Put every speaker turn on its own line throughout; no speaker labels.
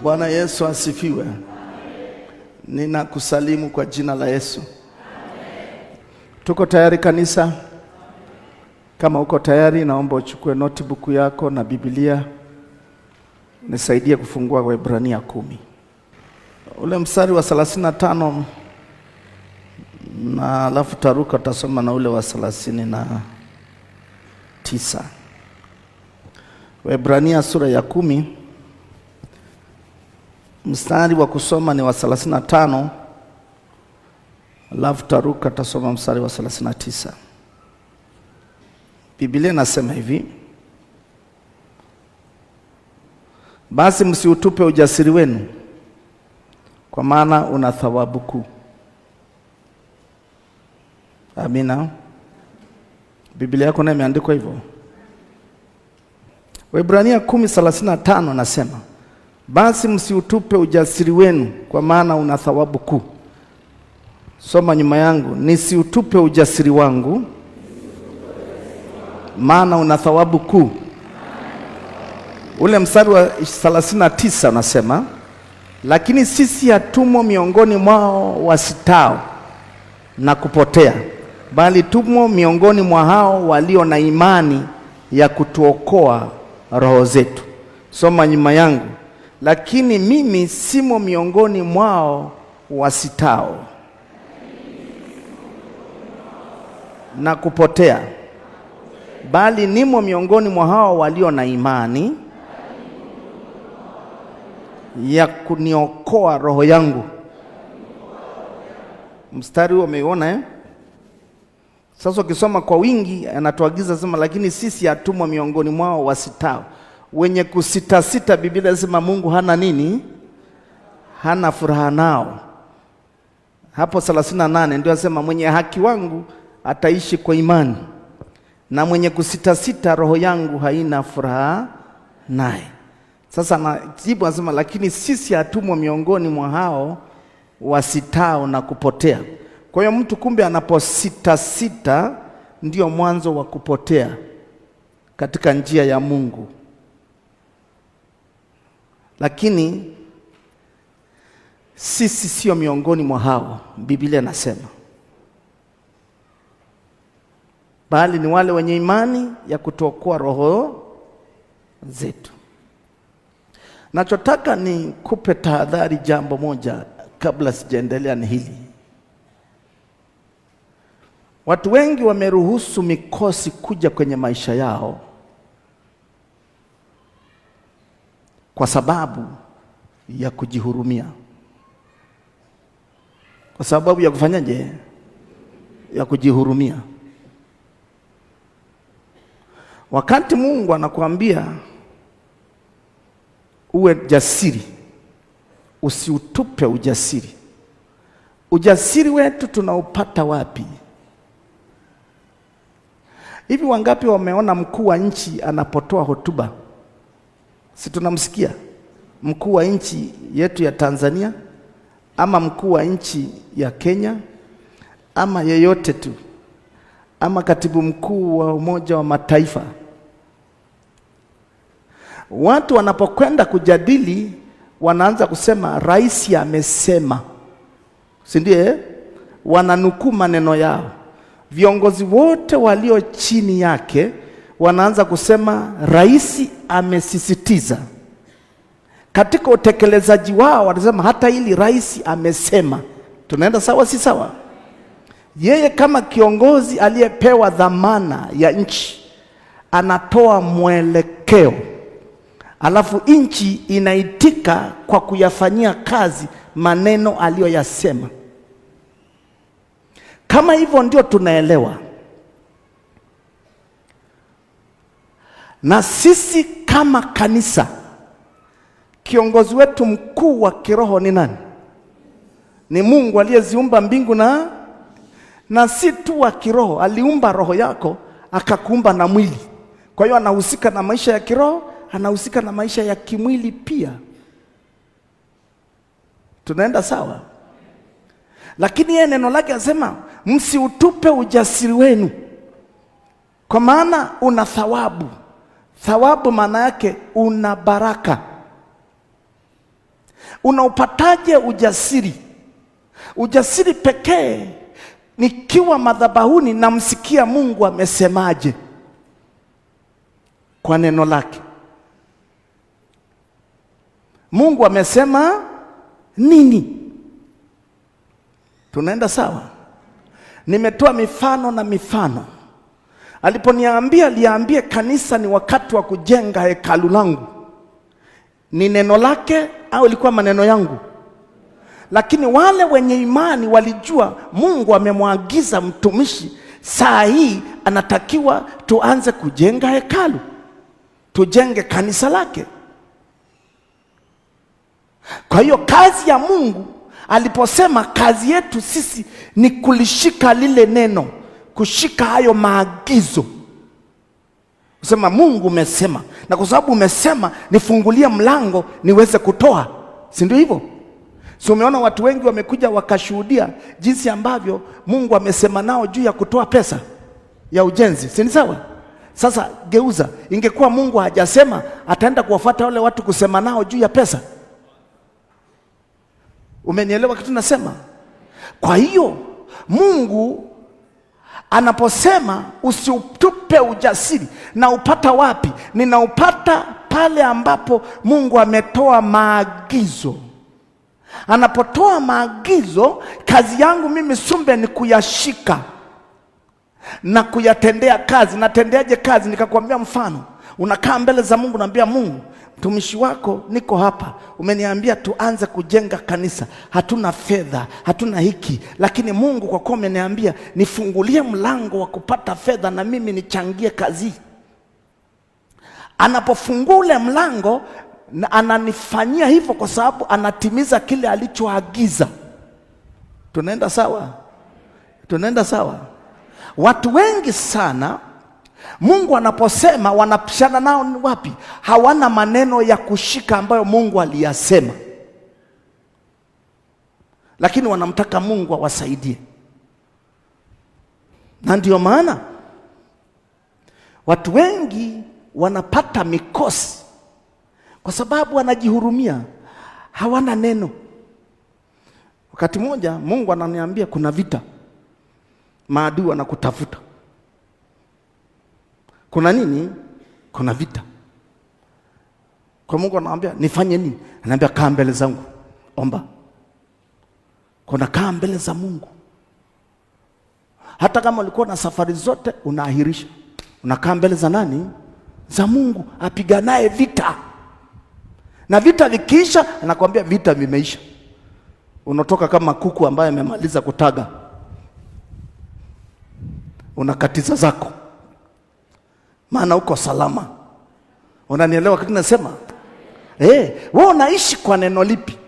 Bwana Yesu asifiwe. Ninakusalimu kwa jina la Yesu. Tuko tayari kanisa? Kama uko tayari, naomba uchukue notebook yako na Biblia. Nisaidie kufungua Waebrania 10. Ule mstari wa 35 na alafu taruka tasoma na ule wa 39. Waebrania sura ya 10. Mstari wa kusoma ni wa 35, alafu taruka tasoma mstari wa 39. Biblia inasema hivi: basi msiutupe ujasiri wenu, kwa maana una thawabu kuu. Amina. Biblia yako na imeandikwa hivyo. Waebrania 10:35 nasema, basi msiutupe ujasiri wenu, kwa maana una thawabu kuu. Soma nyuma yangu: nisiutupe ujasiri wangu, maana una thawabu kuu. Ule mstari wa 39 unasema, lakini sisi hatumo miongoni mwao wasitao na kupotea, bali tumo miongoni mwa hao walio na imani ya kutuokoa roho zetu. Soma nyuma yangu: lakini mimi simo miongoni mwao wasitao na kupotea, bali nimo miongoni mwa hao walio na imani ya kuniokoa roho yangu. Mstari huo umeiona eh? Sasa ukisoma kwa wingi anatuagiza sema, lakini sisi hatumwa miongoni mwao wasitao. Wenye kusita, Biblia inasema Mungu hana nini? Hana furaha nao. Hapo 38 ndio anasema, mwenye haki wangu ataishi kwa imani, na mwenye kusita roho yangu haina furaha naye. Sasa najibu anasema, lakini sisi hatumwa miongoni mwa hao wasitao na kupotea. Kwa hiyo mtu kumbe anaposita ndio mwanzo wa kupotea katika njia ya Mungu. Lakini sisi sio miongoni mwa hao, Biblia nasema, bali ni wale wenye imani ya kutuokoa roho zetu. Nachotaka ni kupe tahadhari jambo moja kabla sijaendelea, ni hili. Watu wengi wameruhusu mikosi kuja kwenye maisha yao kwa sababu ya kujihurumia. Kwa sababu ya kufanyaje? Ya kujihurumia. Wakati Mungu anakuambia uwe jasiri, usiutupe ujasiri. Ujasiri wetu tunaupata wapi? Hivi wangapi wameona mkuu wa nchi anapotoa hotuba? Si tunamsikia mkuu wa nchi yetu ya Tanzania, ama mkuu wa nchi ya Kenya, ama yeyote tu, ama katibu mkuu wa Umoja wa Mataifa. Watu wanapokwenda kujadili wanaanza kusema rais amesema, si ndiye? Wananukuu maneno yao. Viongozi wote walio chini yake wanaanza kusema rais amesisitiza. Katika utekelezaji wao wanasema hata ili rais amesema. Tunaenda sawa si sawa? Yeye kama kiongozi aliyepewa dhamana ya nchi anatoa mwelekeo, alafu nchi inaitika kwa kuyafanyia kazi maneno aliyoyasema. Kama hivyo ndio tunaelewa. Na sisi kama kanisa, kiongozi wetu mkuu wa kiroho ni nani? Ni Mungu aliyeziumba mbingu na si tu wa kiroho, aliumba roho yako akakuumba na mwili. Kwa hiyo anahusika na maisha ya kiroho, anahusika na maisha ya kimwili pia. Tunaenda sawa? Lakini yeye neno lake anasema msiutupe ujasiri wenu, kwa maana una thawabu. Thawabu maana yake una baraka. Unaupataje ujasiri? Ujasiri pekee nikiwa madhabahuni namsikia Mungu amesemaje kwa neno lake. Mungu amesema nini? Tunaenda sawa? Nimetoa mifano na mifano. Aliponiambia liambie kanisa ni wakati wa kujenga hekalu langu, ni neno lake au ilikuwa maneno yangu? Lakini wale wenye imani walijua Mungu amemwagiza mtumishi, saa hii anatakiwa tuanze kujenga hekalu, tujenge kanisa lake. Kwa hiyo kazi ya Mungu aliposema kazi yetu sisi ni kulishika lile neno, kushika hayo maagizo. Kusema Mungu umesema, na kwa sababu umesema nifungulie mlango niweze kutoa. Si ndio hivyo? So umeona watu wengi wamekuja wakashuhudia jinsi ambavyo Mungu amesema nao juu ya kutoa pesa ya ujenzi. Si ni sawa? Sasa geuza, ingekuwa Mungu hajasema, ataenda kuwafuata wale watu kusema nao juu ya pesa? Umenielewa kitu nasema? Kwa hiyo Mungu anaposema usiutupe ujasiri, na upata wapi? Ninaupata pale ambapo Mungu ametoa maagizo. Anapotoa maagizo, kazi yangu mimi Sumbe ni kuyashika na kuyatendea kazi. Natendeaje kazi? Nikakwambia mfano. Unakaa mbele za Mungu, naambia Mungu, mtumishi wako niko hapa, umeniambia tuanze kujenga kanisa, hatuna fedha, hatuna hiki, lakini Mungu kwa kuwa umeniambia nifungulie mlango wa kupata fedha na mimi nichangie kazi. Anapofungua ule mlango, ananifanyia hivyo kwa sababu anatimiza kile alichoagiza. Tunaenda sawa? Tunaenda sawa? Watu wengi sana Mungu anaposema wanapishana nao ni wapi? Hawana maneno ya kushika ambayo Mungu aliyasema, lakini wanamtaka Mungu awasaidie. Na ndio maana watu wengi wanapata mikosi kwa sababu wanajihurumia, hawana neno. Wakati mmoja Mungu ananiambia kuna vita, maadui wanakutafuta. Kuna nini? Kuna vita. Kwa Mungu anamwambia nifanye nini? Ananiambia kaa mbele zangu, omba. Kuna kaa mbele za Mungu. Hata kama ulikuwa na safari zote unaahirisha, unakaa mbele za nani? Za Mungu apiganaye vita. Na vita vikiisha, anakuambia vita vimeisha. Unatoka kama kuku ambaye amemaliza kutaga, unakatiza zako, maana uko salama. Unanielewa kitu nasema? Wewe unaishi kwa neno lipi?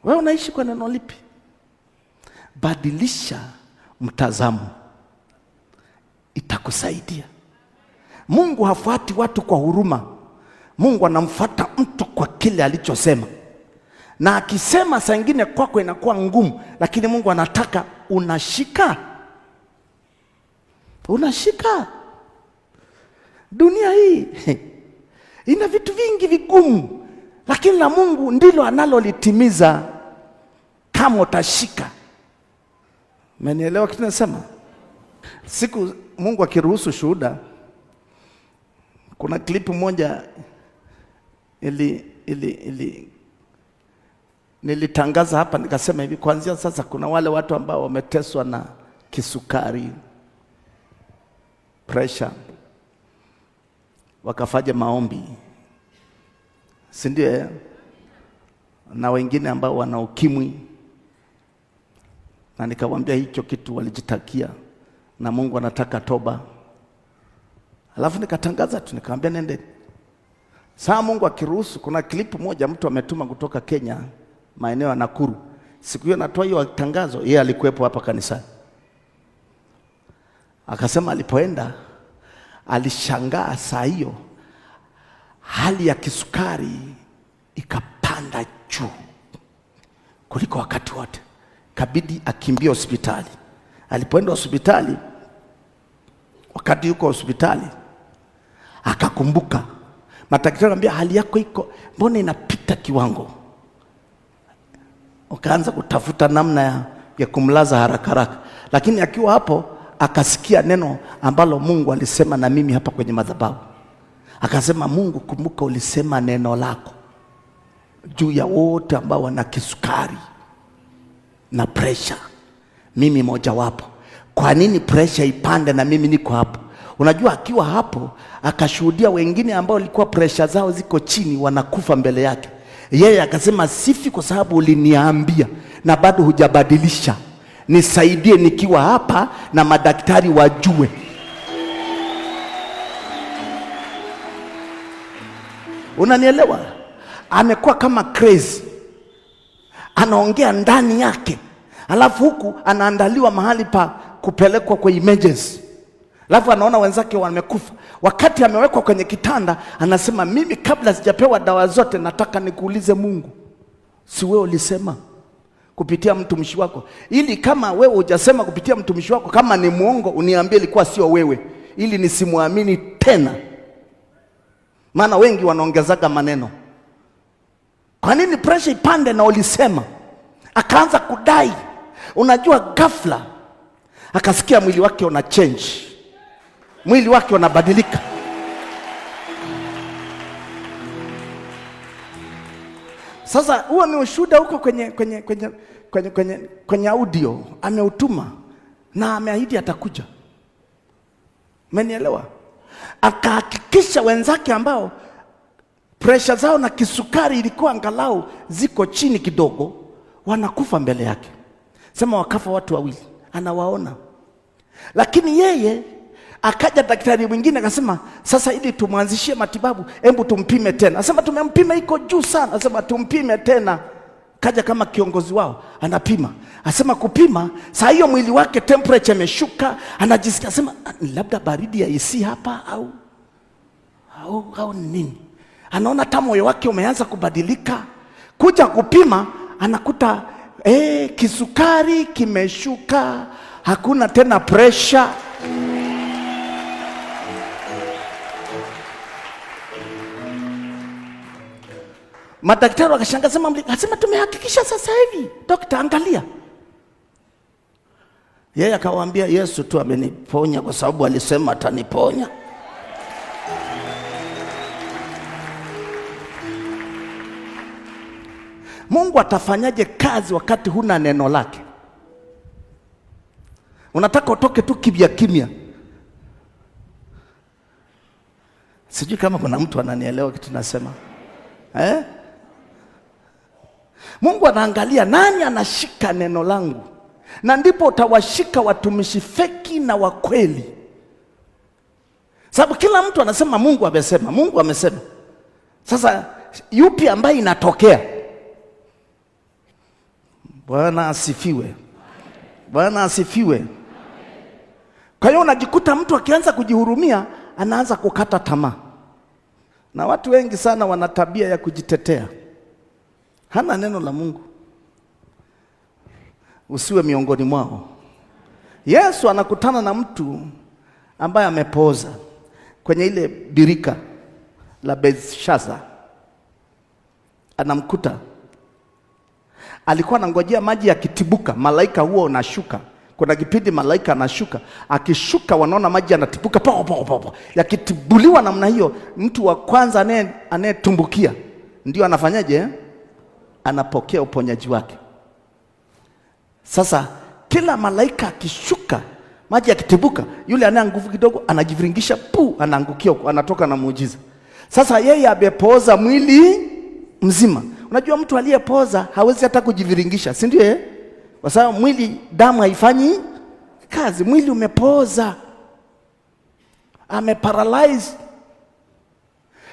Wewe unaishi kwa neno lipi? Badilisha mtazamo, itakusaidia. Mungu hafuati watu kwa huruma. Mungu anamfuata mtu kwa kile alichosema. Na akisema saa nyingine kwako inakuwa ngumu, lakini Mungu anataka unashika. Unashika. Dunia hii ina vitu vingi vigumu, lakini la Mungu ndilo analolitimiza kama utashika. Umenielewa kitu nasema? Siku Mungu akiruhusu shuhuda, kuna klipu moja nilitangaza hapa, nikasema hivi, kuanzia sasa kuna wale watu ambao wameteswa na kisukari, pressure, wakafanya maombi, si ndio? Na wengine ambao wana ukimwi, na nikawaambia hicho kitu walijitakia na Mungu anataka toba. Alafu nikatangaza tu, nikamwambia nende. Saa Mungu akiruhusu, kuna klipu moja mtu ametuma kutoka Kenya, maeneo ya Nakuru. Siku hiyo natoa hiyo tangazo, yeye alikuwepo hapa kanisani. Akasema alipoenda alishangaa saa hiyo hali ya kisukari ikapanda juu kuliko wakati wote. Kabidi akimbia hospitali. Alipoenda hospitali, wakati yuko hospitali akakumbuka Madaktari anambia hali yako iko, mbona inapita kiwango? Ukaanza kutafuta namna ya kumlaza haraka haraka. Lakini akiwa hapo akasikia neno ambalo Mungu alisema na mimi hapa kwenye madhabahu. Akasema, Mungu, kumbuka ulisema neno lako juu ya wote ambao wana kisukari na pressure. Mimi moja wapo. Kwa nini pressure ipande na mimi niko hapo? Unajua akiwa hapo akashuhudia wengine ambao walikuwa pressure zao ziko chini wanakufa mbele yake. Yeye akasema, sifi kwa sababu uliniambia na bado hujabadilisha. Nisaidie nikiwa hapa na madaktari wajue. Unanielewa? Amekuwa kama crazy. Anaongea ndani yake. Alafu huku anaandaliwa mahali pa kupelekwa kwa emergency. Alafu anaona wenzake wamekufa. Wakati amewekwa kwenye kitanda, anasema, mimi kabla sijapewa dawa zote nataka nikuulize Mungu, si wewe ulisema kupitia mtumishi wako, ili kama wewe hujasema kupitia mtumishi wako, kama ni muongo uniambie ilikuwa sio wewe, ili nisimwamini tena. Maana wengi wanaongezaga maneno. Kwa nini pressure ipande na ulisema? Akaanza kudai. Unajua ghafla akasikia mwili wake una change. Mwili wake unabadilika. Sasa huo ni ushuhuda huko kwenye audio ameutuma na ameahidi atakuja. Umenielewa? Akahakikisha wenzake ambao pressure zao na kisukari ilikuwa angalau ziko chini kidogo wanakufa mbele yake. Sema wakafa watu wawili, anawaona. Lakini yeye akaja daktari mwingine akasema, sasa ili tumwanzishie matibabu, hebu tumpime tena. Asema tumempima iko juu sana. Asema tumpime tena. Kaja kama kiongozi wao, anapima. Asema kupima, saa hiyo mwili wake temperature imeshuka, anajisikia. Asema labda baridi ya AC hapa au nini. Anaona hata moyo wake umeanza kubadilika. Kuja kupima, anakuta kisukari kimeshuka, hakuna tena pressure. Madaktari wakashangaa, sema tumehakikisha sasa hivi. Dokta, angalia. Yeye akawaambia, Yesu tu ameniponya kwa sababu alisema ataniponya. Mungu atafanyaje kazi wakati huna neno lake? Unataka utoke tu kimya kimya. Sijui kama kuna mtu ananielewa kitu nasema. Mungu anaangalia nani anashika neno langu. Na ndipo utawashika watumishi feki na wa kweli. Sababu kila mtu anasema Mungu amesema, Mungu amesema. Sasa yupi ambaye inatokea? Bwana asifiwe. Bwana asifiwe. Kwa hiyo unajikuta mtu akianza kujihurumia, anaanza kukata tamaa. Na watu wengi sana wana tabia ya kujitetea. Hana neno la Mungu. Usiwe miongoni mwao. Yesu anakutana na mtu ambaye amepooza kwenye ile birika la Bethesda. Anamkuta. Alikuwa anangojea maji yakitibuka, malaika huo unashuka. Kuna kipindi malaika anashuka, akishuka wanaona maji yanatibuka po. Yakitibuliwa namna hiyo, mtu wa kwanza anayetumbukia ndio anafanyaje? Anapokea uponyaji wake. Sasa kila malaika akishuka, maji yakitibuka, yule anaye nguvu kidogo anajiviringisha, anaangukia, anatoka na muujiza. Sasa yeye amepooza mwili mzima. Unajua mtu aliyepooza hawezi hata kujiviringisha, si ndio? Kwa sababu mwili, damu haifanyi kazi, mwili umepooza. Ameparalyze.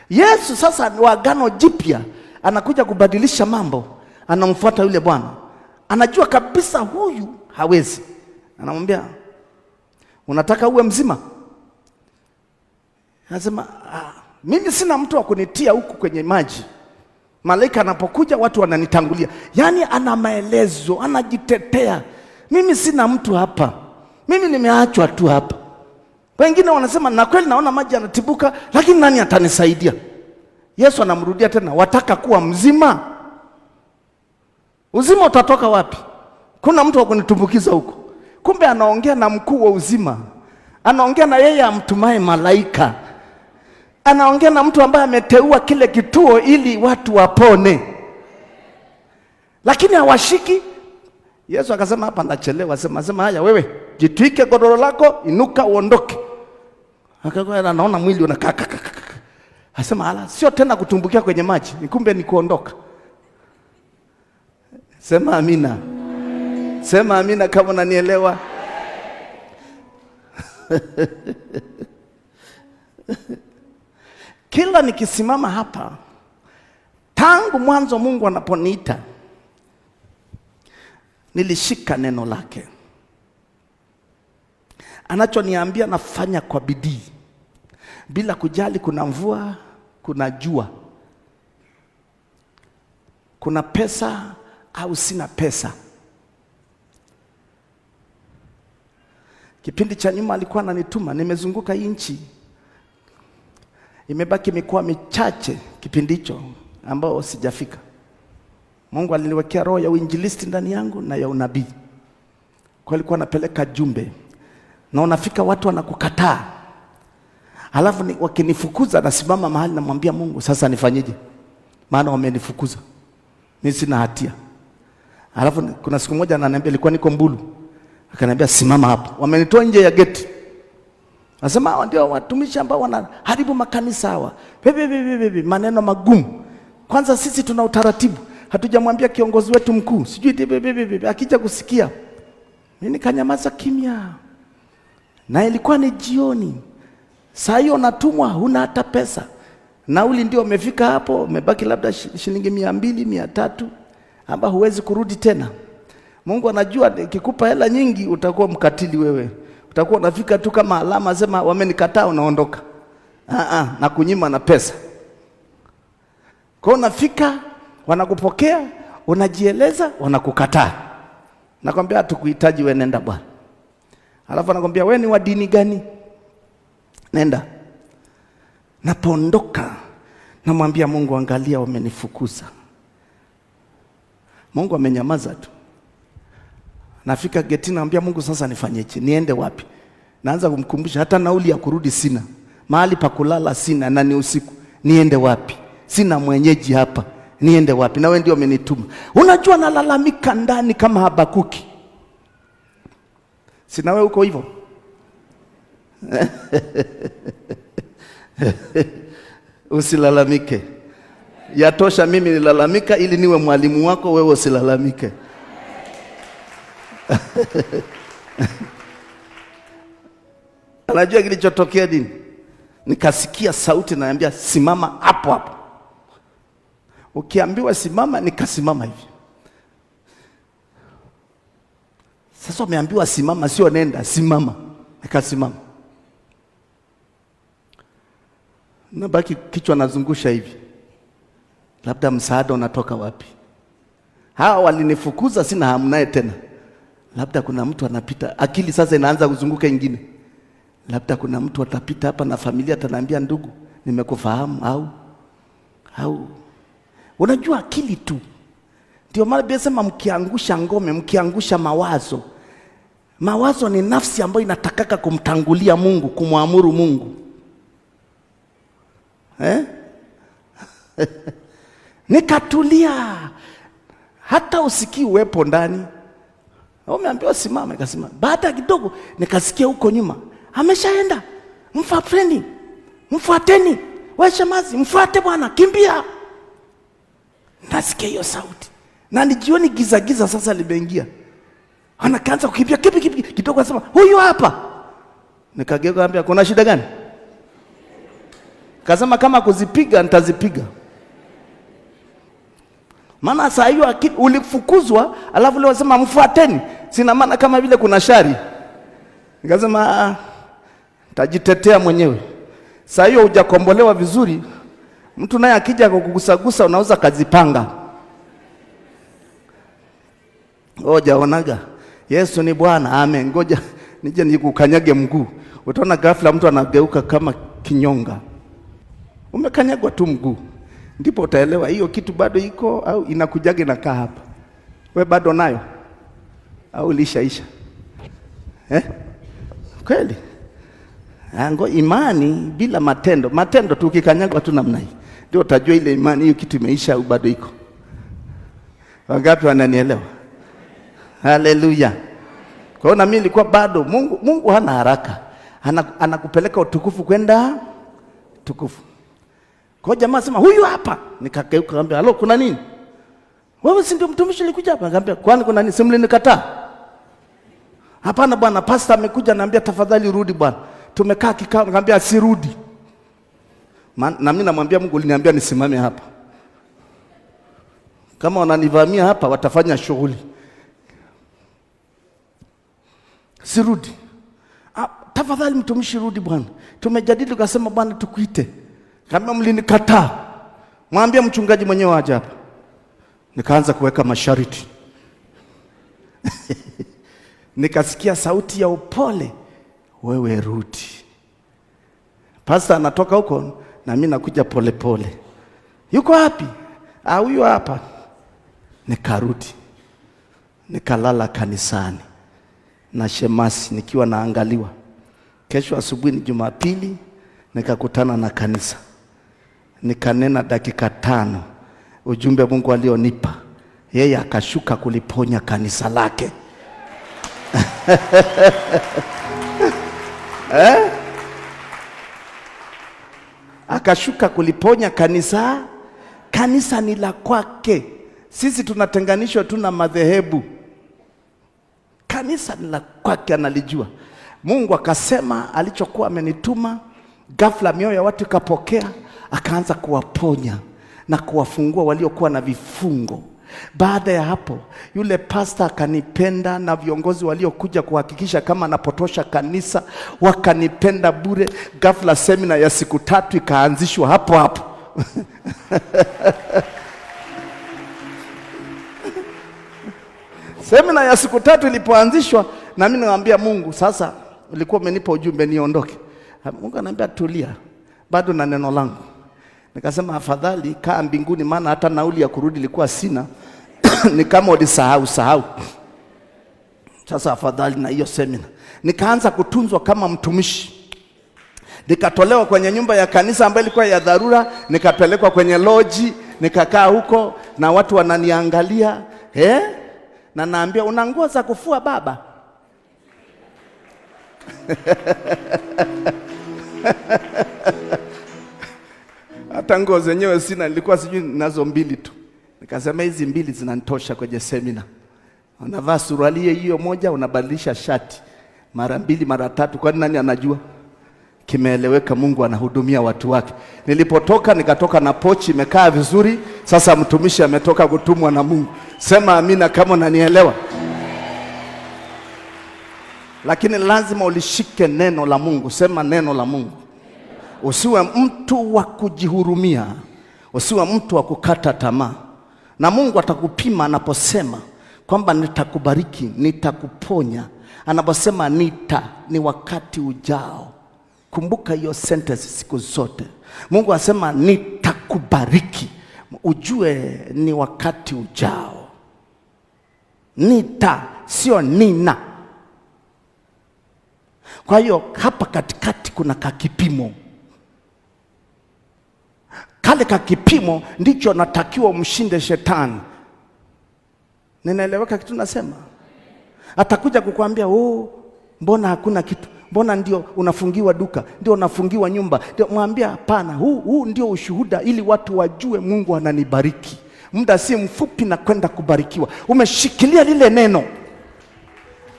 Yesu sasa wa Agano Jipya anakuja kubadilisha mambo. Anamfuata yule bwana. Anajua kabisa huyu hawezi. Anamwambia, unataka uwe mzima? Anasema, mimi sina mtu wa kunitia huku kwenye maji. Malaika anapokuja watu wananitangulia. Yaani ana maelezo, anajitetea. Mimi sina mtu hapa. Mimi nimeachwa tu hapa. Wengine wanasema, na kweli naona maji yanatibuka, lakini nani atanisaidia? Yesu anamrudia tena, wataka kuwa mzima? Uzima utatoka wapi? Kuna mtu wa kunitumbukiza huko. Kumbe anaongea na mkuu wa uzima, anaongea na yeye amtumaye malaika, anaongea na mtu ambaye ameteua kile kituo ili watu wapone, lakini hawashiki. Yesu akasema hapa nachelewa. Sema haya, wewe jitwike godoro lako, inuka uondoke. Akakuwa anaona mwili unakaa. Asema ala, sio tena kutumbukia kwenye maji, kumbe ni kuondoka. Sema amina. Sema amina kama unanielewa. Kila nikisimama hapa, tangu mwanzo Mungu anaponiita, nilishika neno lake. Anachoniambia nafanya kwa bidii, bila kujali kuna mvua, kuna jua, kuna pesa au sina pesa. Kipindi cha nyuma alikuwa ananituma, nimezunguka nchi, imebaki mikoa michache kipindi hicho ambao sijafika. Mungu aliniwekea roho ya uinjilisti ndani yangu na ya unabii. Kwa alikuwa anapeleka jumbe, na unafika watu wanakukataa. Alafu wakinifukuza, nasimama mahali namwambia Mungu, sasa nifanyeje? Maana wamenifukuza, mimi sina hatia. Alafu kuna siku moja ananiambia, ilikuwa niko Mbulu, akaniambia simama hapo. Wamenitoa nje ya geti. Nasema hao ndio watumishi ambao wanaharibu makanisa hawa. Maneno magumu. Kwanza sisi tuna utaratibu, hatujamwambia kiongozi wetu mkuu, sijui akija kusikia. Mimi nikanyamaza kimya. Na ilikuwa ni jioni. Saa hiyo natumwa, huna hata pesa. Nauli ndio umefika hapo, umebaki labda shilingi 200, 300 amba huwezi kurudi tena. Mungu anajua nikikupa hela nyingi utakuwa mkatili wewe. Utakuwa unafika tu kama alama, sema wamenikataa, unaondoka. Na kunyima na pesa. Kwa unafika, wanakupokea, unajieleza, wanakukataa. Nakwambia hatukuhitaji, wewe nenda bwana. Alafu anakwambia wewe ni wa dini gani? Nenda. Napoondoka namwambia Mungu, angalia wamenifukuza. Mungu amenyamaza tu. Nafika getini namwambia Mungu, sasa nifanyeje? Niende wapi? Naanza kumkumbusha hata nauli ya kurudi sina. Mahali pa kulala sina na ni usiku. Niende wapi? Sina mwenyeji hapa. Niende wapi? Na wewe ndio umenituma. Unajua nalalamika ndani kama Habakuki. Sina wewe uko hivyo? Usilalamike. Yatosha mimi nilalamika ili niwe mwalimu wako, wewe usilalamike. Anajua kilichotokea nini? Nikasikia sauti naambia simama hapo hapo. Ukiambiwa simama, nikasimama hivi. Sasa umeambiwa simama, sio nenda, simama. Nikasimama. Nabaki kichwa nazungusha hivi. Labda msaada unatoka wapi? Hawa walinifukuza, sina hamu naye tena. Labda kuna mtu anapita, akili sasa inaanza kuzunguka ingine. Labda kuna mtu atapita hapa na familia ataniambia, ndugu, nimekufahamu au. Unajua akili tu. Ndio maana Biblia inasema mkiangusha ngome, mkiangusha mawazo. Mawazo ni nafsi ambayo inatakaka kumtangulia Mungu, kumwamuru Mungu. Nikatulia. Hata usikii uwepo ndani. Umeambiwa simama, nikasimama. Baada kidogo nikasikia huko nyuma, ameshaenda. Mfuateni. Wewe shemazi, mfuate bwana, kimbia. Nasikia hiyo sauti. Na ni jioni, giza sasa limeingia. Anakaanza kukimbia kidogo, anasema, "Huyu hapa." Nikageuka nikamwambia, "Kuna shida gani?" Kasema, "Kama kuzipiga nitazipiga." Maana saa hiyo ulifukuzwa, alafu leo sema mfuateni. Sina maana kama vile kuna shari. Nikasema tajitetea mwenyewe. Saa hiyo hujakombolewa vizuri. Mtu naye akija kukugusagusa unaweza kazipanga. Ngoja onaga. Yesu ni Bwana. Amen. Ngoja nije nikukanyage mguu. Utaona ghafla mtu anageuka kama kinyonga. Umekanyagwa tu mguu. Ndipo utaelewa hiyo kitu bado iko au inakujaga inakaa hapa. We bado nayo au ilishaisha? Kweli? Ango imani bila matendo. Matendo tu ukikanyagwa tu namna hii, ndio utajua ile imani hiyo kitu imeisha au bado iko. Wangapi wananielewa? Haleluya. Kwa hiyo na mimi nilikuwa bado Mungu hana haraka. Anakupeleka utukufu kwenda tukufu. Kwa jamaa sema huyu hapa, nikakeuka nikamwambia, "Halo, kuna nini?" "Wewe si ndio mtumishi alikuja hapa?" Nikamwambia, "Kwani kuna nini? Simli nikataa?" "Hapana bwana, pastor amekuja ananiambia tafadhali rudi bwana. Tumekaa kikao." Nikamwambia, "Sirudi." Na mimi namwambia Mungu uliniambia nisimame hapa. Kama wananivamia hapa watafanya shughuli. Sirudi. "Tafadhali mtumishi rudi bwana. Tumejadili ukasema bwana tukuite." Kama mlinikataa, mwambie mchungaji mwenyewe aje hapa. Nikaanza kuweka masharti. Nikasikia sauti ya upole, "Wewe rudi." Pastor anatoka huko na mimi nakuja pole pole. "Yuko wapi?" "Huyo hapa." Nikarudi. Nikalala kanisani na shemasi nikiwa naangaliwa. Kesho asubuhi ni Jumapili, nikakutana na kanisa. Nikanena dakika 5 ujumbe Mungu alionipa. Yeye akashuka kuliponya kanisa lake. Akashuka kuliponya kanisa. Kanisa ni la kwake. Sisi tunatenganishwa tu na madhehebu. Kanisa ni la kwake, analijua. Mungu akasema alichokuwa amenituma. Ghafla mioyo ya watu ikapokea, akaanza kuwaponya na kuwafungua waliokuwa na vifungo. Baada ya hapo, yule pastor akanipenda na viongozi waliokuja kuhakikisha kama anapotosha kanisa wakanipenda bure. Ghafla semina ya siku 3 ikaanzishwa hapo hapo. Semina ya siku 3 ilipoanzishwa, na mimi naambia Mungu, sasa ulikuwa umenipa ujumbe niondoke. Mungu ananiambia tulia, bado na neno langu. Nikasema afadhali kaa mbinguni, maana hata nauli ya kurudi ilikuwa sina. Ni kama ulisahau. Sasa afadhali na hiyo semina. Nikaanza kutunzwa kama mtumishi. Nikatolewa kwenye nyumba ya kanisa ambayo ilikuwa ya dharura, nikapelekwa kwenye loji, nikakaa huko na watu wananiangalia, na naambia, "Una nguo za kufua baba?" Hata nguo zenyewe sina, nilikuwa sijui nazo 2 tu. Nikasema hizi 2 zinanitosha kwenye semina. Unavaa suruali hiyo moja, unabadilisha shati mara 2 mara 3, kwani nani anajua? Kimeeleweka, Mungu anahudumia watu wake. Nilipotoka nikatoka na pochi imekaa vizuri. Sasa mtumishi ametoka kutumwa na Mungu. Sema amina kama unanielewa. Lakini lazima ulishike neno la Mungu. Sema neno la Mungu. Usiwe mtu wa kujihurumia. Usiwe mtu wa kukata tamaa. Na Mungu atakupima anaposema kwamba nitakubariki, nitakuponya. Anaposema ni wakati ujao. Kumbuka hiyo sentence siku zote. Mungu asema nitakubariki, ujue ni wakati ujao. Sio nina. Kwa hiyo hapa katikati kuna kakipimo. Kale kakipimo ndicho natakiwa umshinde shetani. Ninaeleweka kitu nasema? Atakuja kukuambia, mbona hakuna kitu? Mbona ndio unafungiwa duka, ndio unafungiwa nyumba? Ndio mwambia hapana, huu ndio ushuhuda ili watu wajue Mungu ananibariki. Muda si mfupi na kwenda kubarikiwa. Umeshikilia lile neno.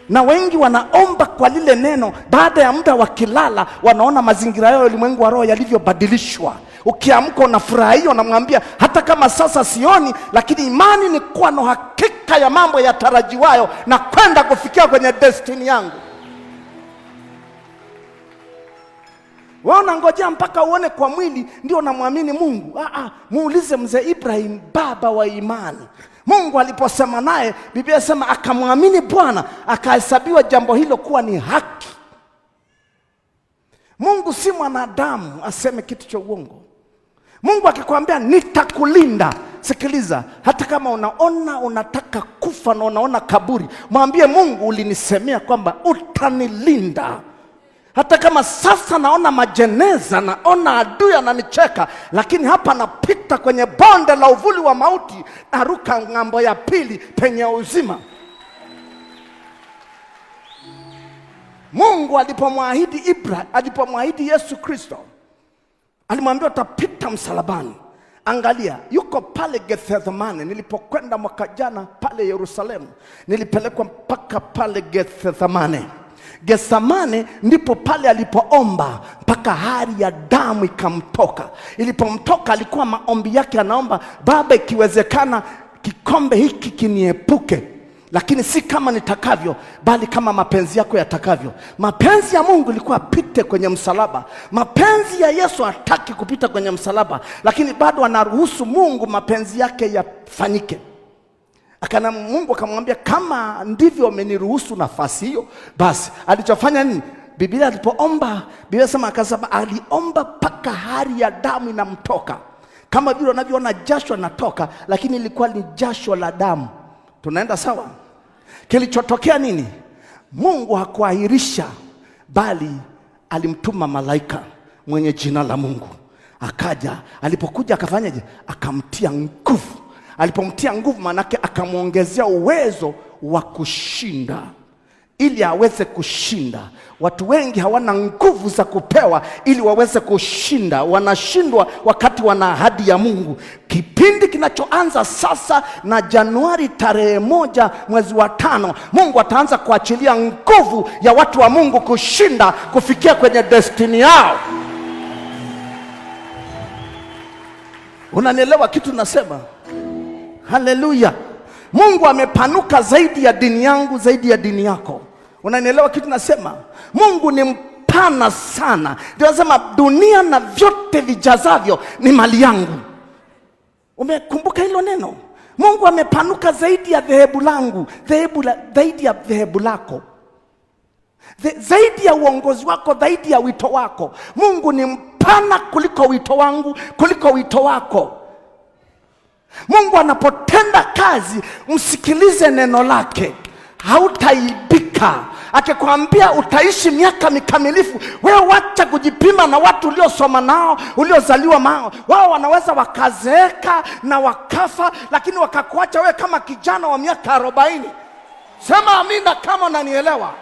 Na wengi wanaomba kwa lile neno, baada ya muda wakilala wanaona mazingira yao ulimwengu wa roho yalivyobadilishwa. Ukiamka unafurahia, unamwambia hata kama sasa sioni, lakini imani ni kuwa na hakika ya mambo yatarajiwayo na kwenda kufikia kwenye destiny yangu. Wewe unangojea mpaka uone kwa mwili ndio unamwamini Mungu. Muulize mzee Ibrahim, baba wa imani. Mungu aliposema naye, Biblia inasema akamwamini Bwana, akahesabiwa jambo hilo kuwa ni haki. Mungu si mwanadamu aseme kitu cha uongo. Mungu akikwambia nitakulinda, sikiliza, hata kama unaona unataka kufa na unaona kaburi, mwambie Mungu, ulinisemea kwamba utanilinda. Hata kama sasa naona majeneza, naona adui ananicheka, lakini hapa napita kwenye bonde la uvuli wa mauti, naruka ng'ambo ya pili penye uzima. Mungu alipomwahidi Yesu Kristo, alimwambia utapita msalabani. Angalia, yuko pale Gethsemane. Nilipokwenda mwaka jana pale Yerusalemu, nilipelekwa mpaka pale Gethsemane. Gethsemane ndipo pale alipoomba mpaka hari ya damu ikamtoka. Ilipomtoka alikuwa maombi yake anaomba, Baba, ikiwezekana kikombe hiki kiniepuke, lakini si kama nitakavyo, bali kama mapenzi yako yatakavyo. Mapenzi ya Mungu ilikuwa apite kwenye msalaba. Mapenzi ya Yesu hataki kupita kwenye msalaba, lakini bado anaruhusu Mungu mapenzi yake yafanyike. Mungu akamwambia, kama ndivyo umeniruhusu nafasi hiyo, basi alichofanya nini? Biblia alipoomba, Biblia inasema akasema aliomba paka hari ya damu inamtoka. Kama vile unavyoona jasho linatoka, lakini ilikuwa ni jasho la damu. Tunaenda sawa? Kilichotokea nini? Mungu hakuahirisha, bali alimtuma malaika mwenye jina la Mungu. Akaja, alipokuja akafanyaje? Akamtia nguvu. Alipomtia nguvu, manake akamwongezea uwezo wa kushinda. Ili aweze kushinda. Watu wengi hawana nguvu za kupewa ili waweze kushinda. Wanashindwa wakati wana ahadi ya Mungu. Kipindi kinachoanza sasa na Januari tarehe 1 mwezi wa 5, Mungu ataanza kuachilia nguvu ya watu wa Mungu kushinda, kufikia kwenye destiny yao. Unanielewa kitu nasema? Haleluya. Mungu amepanuka zaidi ya dini yangu, zaidi ya dini yako. Unanielewa kitu nasema? Mungu ni mpana sana. Ndio nasema dunia na vyote vijazavyo ni mali yangu. Umekumbuka hilo neno? Mungu amepanuka zaidi ya dhehebu langu, zaidi ya dhehebu lako, zaidi ya uongozi wako, zaidi ya wito wako. Mungu ni mpana kuliko wito wangu, kuliko wito wako. Mungu anapotenda kazi, msikilize neno lake, hautaibika. Akikwambia utaishi miaka mikamilifu, wewe wacha kujipima na watu uliosoma nao, uliozaliwa nao. Wao wanaweza wakazeeka na wakafa, lakini wakakuacha wewe kama kijana wa miaka 40. Sema amina kama unanielewa.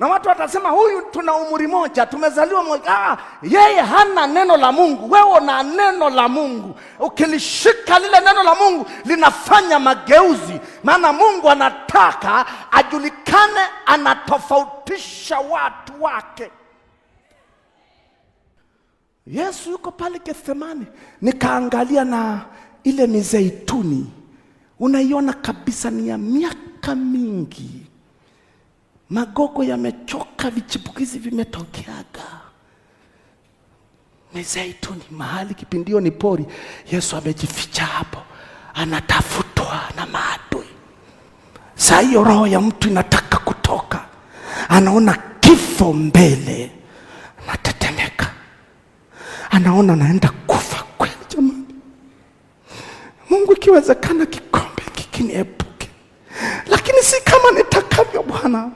Na watu watasema huyu tuna umri moja, tumezaliwa moja. Yeye hana neno la Mungu, wewe una neno la Mungu. Ukilishika lile neno la Mungu linafanya mageuzi. Maana Mungu anataka ajulikane, anatofautisha watu wake. Yesu yuko pale Gethsemane, nikaangalia na ile mizeituni. Unaiona kabisa ni ya miaka mingi. Magogo yamechoka, vichipukizi vimetokeaga. Mizeituni mahali kipindio ni pori. Yesu amejificha hapo, anatafutwa na maadui. Saa hiyo roho ya mtu inataka kutoka, anaona kifo mbele, anatetemeka, anaona anaenda kufa kweli. Jamani, Mungu, ikiwezekana kikombe kikiniepuke, lakini si kama nitakavyo Bwana,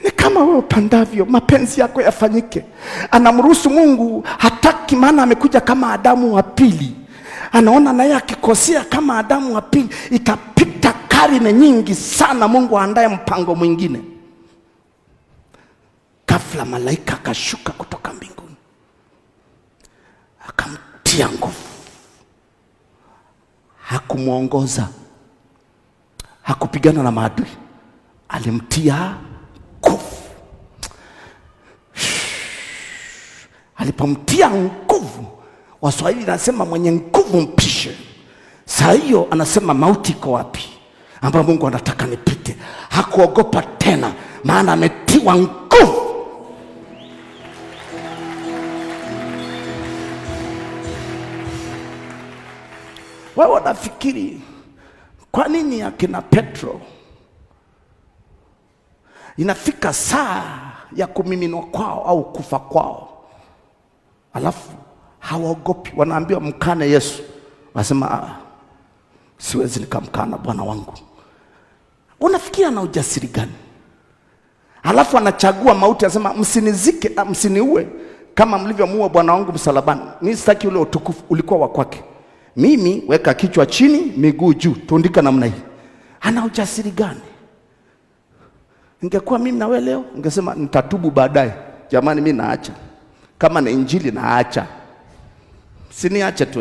ni kama wewe upandavyo, mapenzi yako yafanyike. Anamruhusu Mungu, hataki, maana amekuja kama Adamu wa pili. Anaona naye akikosea kama Adamu wa pili, itapita karne nyingi sana, Mungu aandae mpango mwingine. Ghafla malaika akashuka kutoka mbinguni, akamtia nguvu. Hakumuongoza, hakupigana na maadui, alimtia nguvu. Alipomtia nguvu, Waswahili nasema mwenye nguvu mpishe. Saa hiyo anasema mauti iko wapi, ambapo Mungu anataka nipite. Hakuogopa tena, maana ametiwa nguvu. Wewe unafikiri kwa nini akina Petro inafika saa ya kumiminwa kwao au kufa kwao, alafu hawaogopi, wanaambiwa mkane Yesu, wasema siwezi nikamkana Bwana wangu. Unafikiria na ujasiri gani? Alafu anachagua mauti, asema msinizike, msiniue kama mlivyomuua Bwana wangu msalabani. Mimi sitaki ule utukufu, ulikuwa wa kwake. Mimi weka kichwa chini, miguu juu, tundika namna hii. Ana ujasiri gani? Ingekuwa mimi na wewe leo, ningesema nitatubu baadaye. Jamani, mimi naacha. Kama na injili naacha. Siniache tu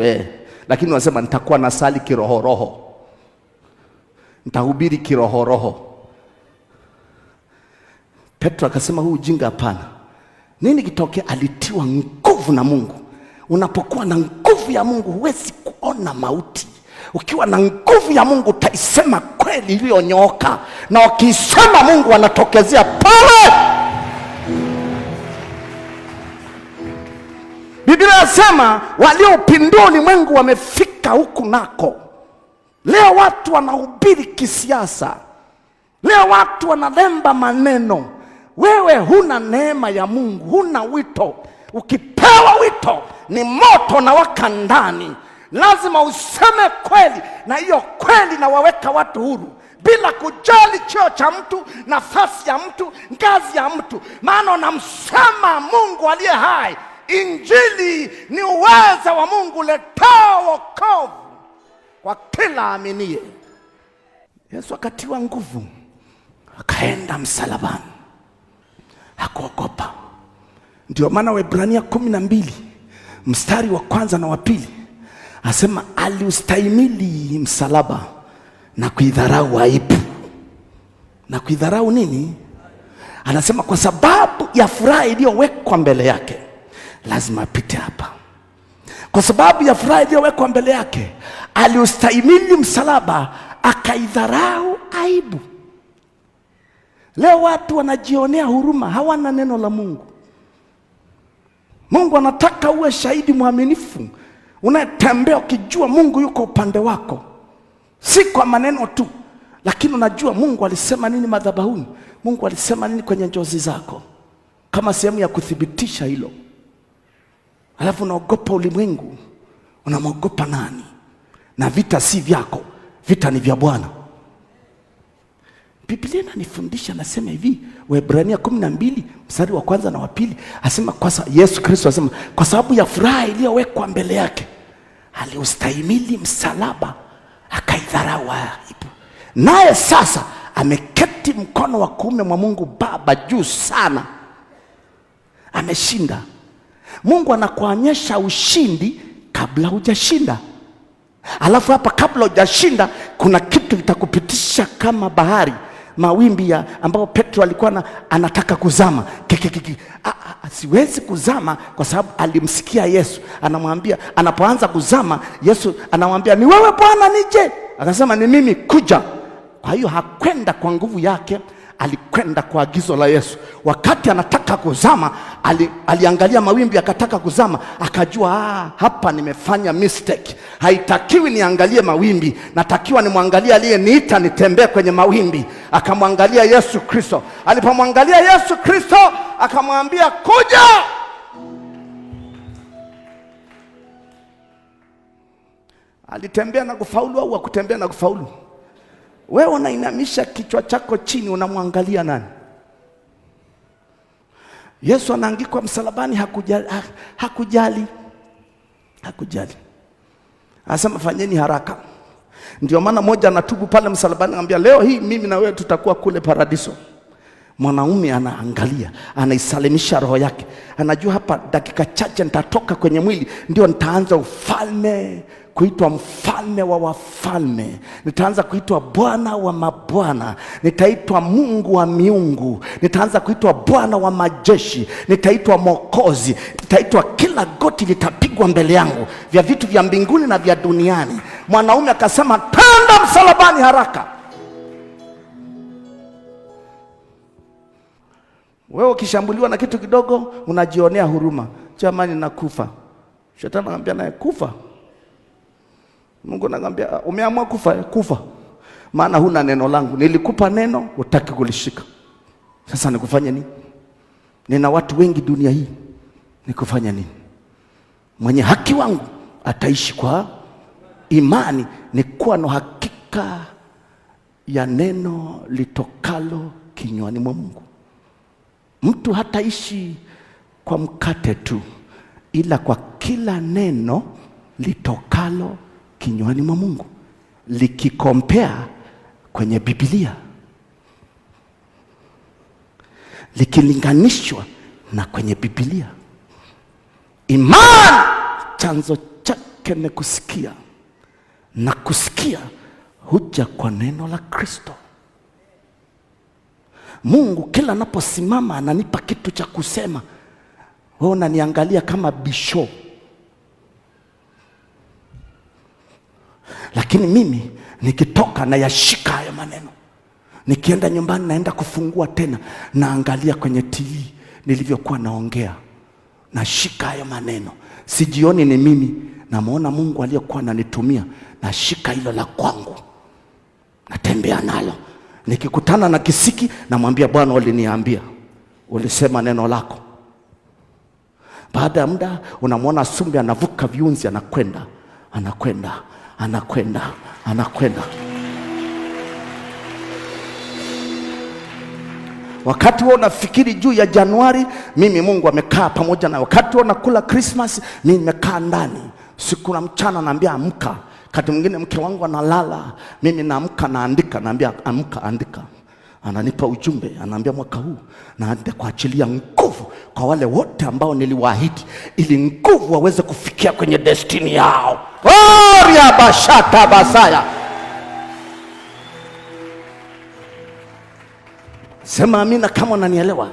Lakini wasema nitakuwa nasali kiroho roho. Nitahubiri kiroho roho. Petro akasema huu ujinga hapana. Nini kitokea? Alitiwa nguvu na Mungu. Unapokuwa na nguvu ya Mungu huwezi kuona mauti. Ukiwa na nguvu ya Mungu utaisema kweli iliyonyooka, na ukisema Mungu anatokezea pale. Biblia inasema waliopindua ulimwengu wamefika huku nako. Leo watu wanahubiri kisiasa. Leo watu wanalemba maneno. Wewe huna neema ya Mungu, huna wito. Ukipewa wito ni moto na waka ndani. Lazima useme kweli, na hiyo kweli na waweka watu huru, bila kujali cheo cha mtu, nafasi ya mtu, ngazi ya mtu. Maana unamsema Mungu aliye hai. Injili ni uweza wa Mungu letao wokovu kwa kila aminie. Yesu akatiwa nguvu, akaenda msalabani, hakuogopa. Ndio maana Waebrania 12 mstari wa 1 na wa 2 asema aliustahimili msalaba na kuidharau aibu. Na kuidharau nini? Anasema kwa sababu ya furaha iliyowekwa mbele yake lazima apite hapa. Kwa sababu ya furaha iliyowekwa mbele yake aliustahimili msalaba, akaidharau aibu. Leo watu wanajionea huruma, hawana neno la Mungu. Mungu anataka uwe shahidi mwaminifu, unatembea ukijua Mungu yuko upande wako, si kwa maneno tu, lakini unajua Mungu alisema nini madhabahuni, Mungu alisema nini kwenye njozi zako, kama sehemu ya kuthibitisha hilo. Alafu unaogopa ulimwengu. Unamwogopa nani? Na vita si vyako, vita ni vya Bwana. Biblia inanifundisha, nasema hivi, Waebrania 12 mstari wa 1 na wa 2 asema Yesu Kristo asema kwa sababu ya furaha iliyowekwa mbele yake aliustahimili msalaba, akaidharau aibu. Naye sasa ameketi mkono wa kuume mwa Mungu Baba juu sana. Ameshinda. Mungu anakuonyesha ushindi kabla hujashinda. Alafu hapa kabla hujashinda kuna kitu kitakupitisha kama bahari, mawimbi ya ambao Petro alikuwa anataka kuzama. Siwezi kuzama kwa sababu alimsikia Yesu anamwambia, anapoanza kuzama Yesu anamwambia ni wewe Bwana nije? Akasema ni mimi, kuja. Kwa hiyo hakwenda kwa nguvu yake, alikwenda kwa agizo la Yesu. Wakati anataka kuzama, aliangalia mawimbi akataka kuzama, akajua hapa nimefanya mistake. Haitakiwi niangalie mawimbi, natakiwa nimwangalie aliyeniita nitembee kwenye mawimbi. Akamwangalia Yesu Kristo. Alipomwangalia Yesu Kristo akamwambia kuja. Alitembea na kufaulu au hakutembea na kufaulu? Wewe unainamisha kichwa chako chini, unamwangalia nani? Yesu anaangikwa msalabani, hakujali. Anasema fanyeni haraka. Ndio maana moja anatubu pale msalabani, anambia leo hii mimi na wewe tutakuwa kule paradiso. Mwanaume anaangalia, anaisalimisha roho yake. Anajua hapa dakika chache nitatoka kwenye mwili, ndio nitaanza ufalme, kuitwa mfalme wa wafalme. Nitaanza kuitwa Bwana wa mabwana. Nitaitwa Mungu wa miungu. Nitaanza kuitwa Bwana wa majeshi. Nitaitwa Mwokozi. Nitaitwa, kila goti litapigwa mbele yangu, vya vitu vya mbinguni na vya duniani. Mwanaume akasema panda msalabani haraka. Wewe ukishambuliwa na kitu kidogo unajionea huruma. Jamani nakufa. Shetani anambia naye kufa. Mungu anamwambia umeamua kufa, kufa. Maana huna neno langu. Nilikupa neno, hutaki kulishika. Sasa nikufanye nini? Nina watu wengi dunia hii. Nikufanye nini? Mwenye haki wangu ataishi kwa imani. Ni kuwa na hakika ya neno litokalo kinywani mwa Mungu. Mtu hataishi kwa mkate tu, ila kwa kila neno litokalo kinywani mwa Mungu. Likikompea kwenye Biblia, likilinganishwa na kwenye Biblia. Imani chanzo chake ni kusikia, na kusikia huja kwa neno la Kristo. Mungu kila anaposimama ananipa kitu cha kusema. Wewe unaniangalia kama bisho, lakini mimi nikitoka na yashika haya maneno. Nikienda nyumbani naenda kufungua tena, naangalia kwenye TV nilivyokuwa naongea, nashika haya maneno. Sijioni ni mimi, namuona Mungu aliyokuwa ananitumia. Nashika hilo la kwangu, natembea nalo. Nikikutana na kisiki namwambia, Bwana uliniambia, ulisema neno lako. Baada ya muda unamwona Sumbi anavuka viunzi, anakwenda. Wakati wewe unafikiri juu ya Januari, mimi Mungu amekaa pamoja na. Wakati wewe unakula Christmas, mimi nimekaa ndani siku na mchana, naambia amka. Wakati mwingine mke wangu analala, mimi naamka naandika, naambia amka andika. Ananipa ujumbe, anaambia mwaka huu naenda kuachilia nguvu kwa wale wote ambao niliwaahidi, ili nguvu waweze kufikia kwenye destiny yao. Oria bashata basaya. Sema amina kama unanielewa.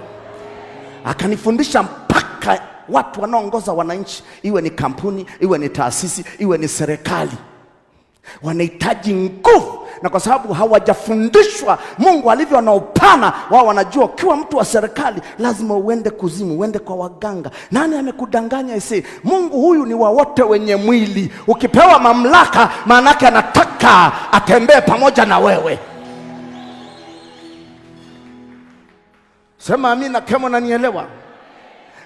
Akanifundisha mpaka watu wanaoongoza wananchi, iwe ni kampuni, iwe ni taasisi, iwe ni serikali, wanahitaji nguvu. Na kwa sababu hawajafundishwa Mungu alivyo na upana, wao wanajua ukiwa mtu wa serikali lazima uende kuzimu, uende kwa waganga. Nani amekudanganya isi? Mungu huyu ni wa wote wenye mwili. Ukipewa mamlaka, maana yake anataka atembee pamoja na wewe. Sema amina kama unanielewa.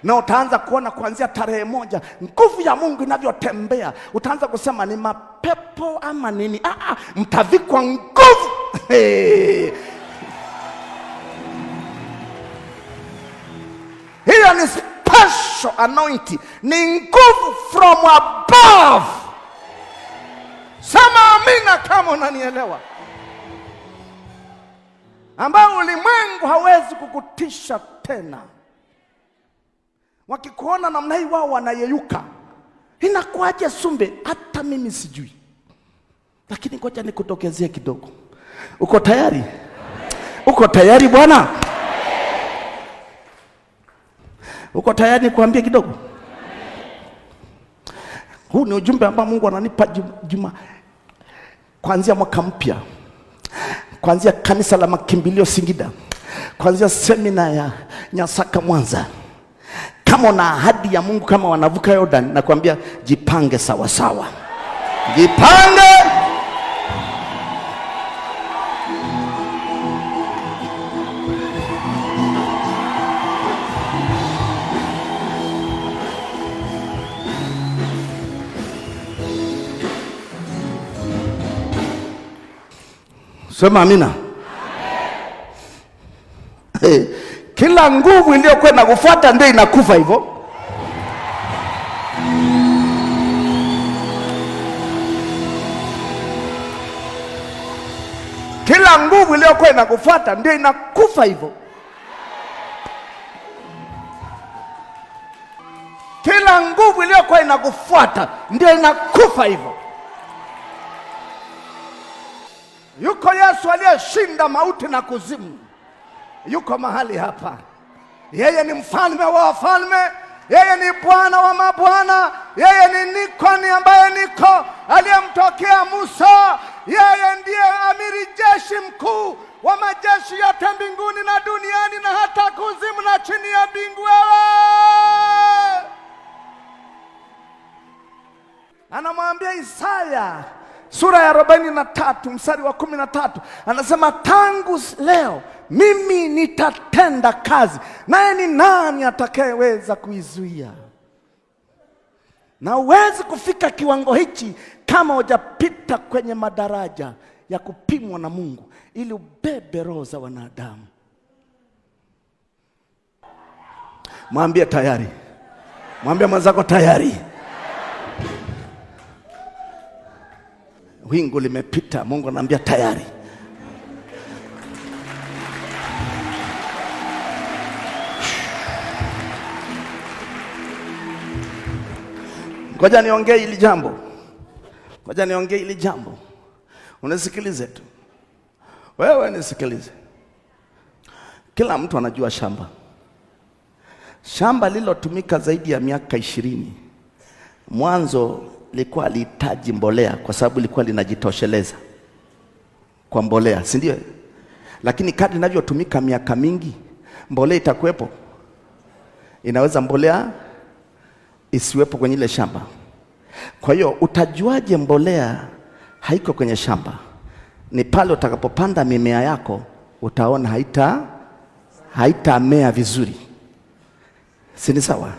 Na utaanza kuona kuanzia tarehe 1 nguvu ya Mungu inavyotembea. Utaanza kusema ni mapepo ama nini? Mtavikwa nguvu. Hiyo ni special anointing. Ni nguvu from above. Sema amina kama unanielewa. Ambao ulimwengu hawezi kukutisha tena. Wakikuona namna hii wao wanayeyuka. Inakuaje Sumbe? Hata mimi sijui. Lakini ngoja nikutokezea kidogo. Uko tayari? Uko tayari bwana? Uko tayari kuambia kidogo? Huu ni ujumbe ambao Mungu ananipa juma kuanzia mwaka mpya. Kuanzia kanisa la Makimbilio Singida. Kuanzia semina ya Nyasaka Mwanza. Kama una ahadi ya Mungu kama wanavuka Yordan, nakwambia jipange sawa sawa. Jipange. Sema amina. Kila nguvu iliyokuwa inakufuata ndio inakufa hivyo. Kila nguvu iliyokuwa inakufuata ndio inakufa hivyo. Kila nguvu iliyokuwa inakufuata ndio inakufa hivyo. Yuko Yesu aliyeshinda mauti na kuzimu. Yuko mahali hapa. Yeye ni mfalme wa wafalme. Yeye ni Bwana wa mabwana. Yeye ni Nikoni ambaye niko aliyemtokea Musa. Yeye ndiye amiri jeshi mkuu wa majeshi yote mbinguni na duniani na hata kuzimu na chini ya mbingu. Anamwambia Isaya sura ya 43 mstari wa 13, anasema tangu leo mimi nitatenda kazi, naye ni nani atakayeweza kuizuia? Na huwezi kufika kiwango hichi kama hujapita kwenye madaraja ya kupimwa na Mungu ili ubebe roho za wanadamu. Mwambie tayari. Mwambie mwenzako tayari. Wingu limepita, Mungu anambia tayari. Ngoja niongee hili jambo. Ngoja niongee hili jambo. Unisikilize tu. Wewe nisikilize. Kila mtu anajua shamba. Shamba lilotumika zaidi ya miaka 20. Mwanzo lilikuwa lihitaji mbolea kwa sababu lilikuwa linajitosheleza kwa mbolea, si ndio? Lakini kadri linavyotumika miaka mingi, mbolea itakuwepo. Inaweza mbolea isiwepo kwenye ile shamba. Kwa hiyo utajuaje mbolea haiko kwenye shamba? Ni pale utakapopanda mimea yako, utaona haitamea vizuri. Si ni sawa?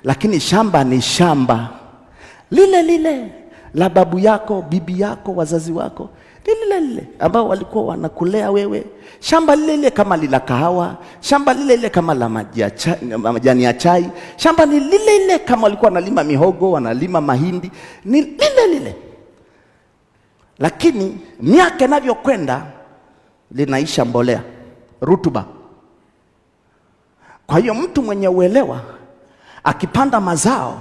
Lakini shamba ni shamba lile lile la babu yako, bibi yako, wazazi wako, lile lile ambao walikuwa wanakulea wewe. Shamba lile lile kama lila kahawa, shamba lile lile kama la majani ya chai, shamba ni lile lile kama walikuwa wanalima mihogo, wanalima mahindi, ni lile lile. Lakini miaka inavyokwenda linaisha mbolea, rutuba. Kwa hiyo mtu mwenye uelewa akipanda mazao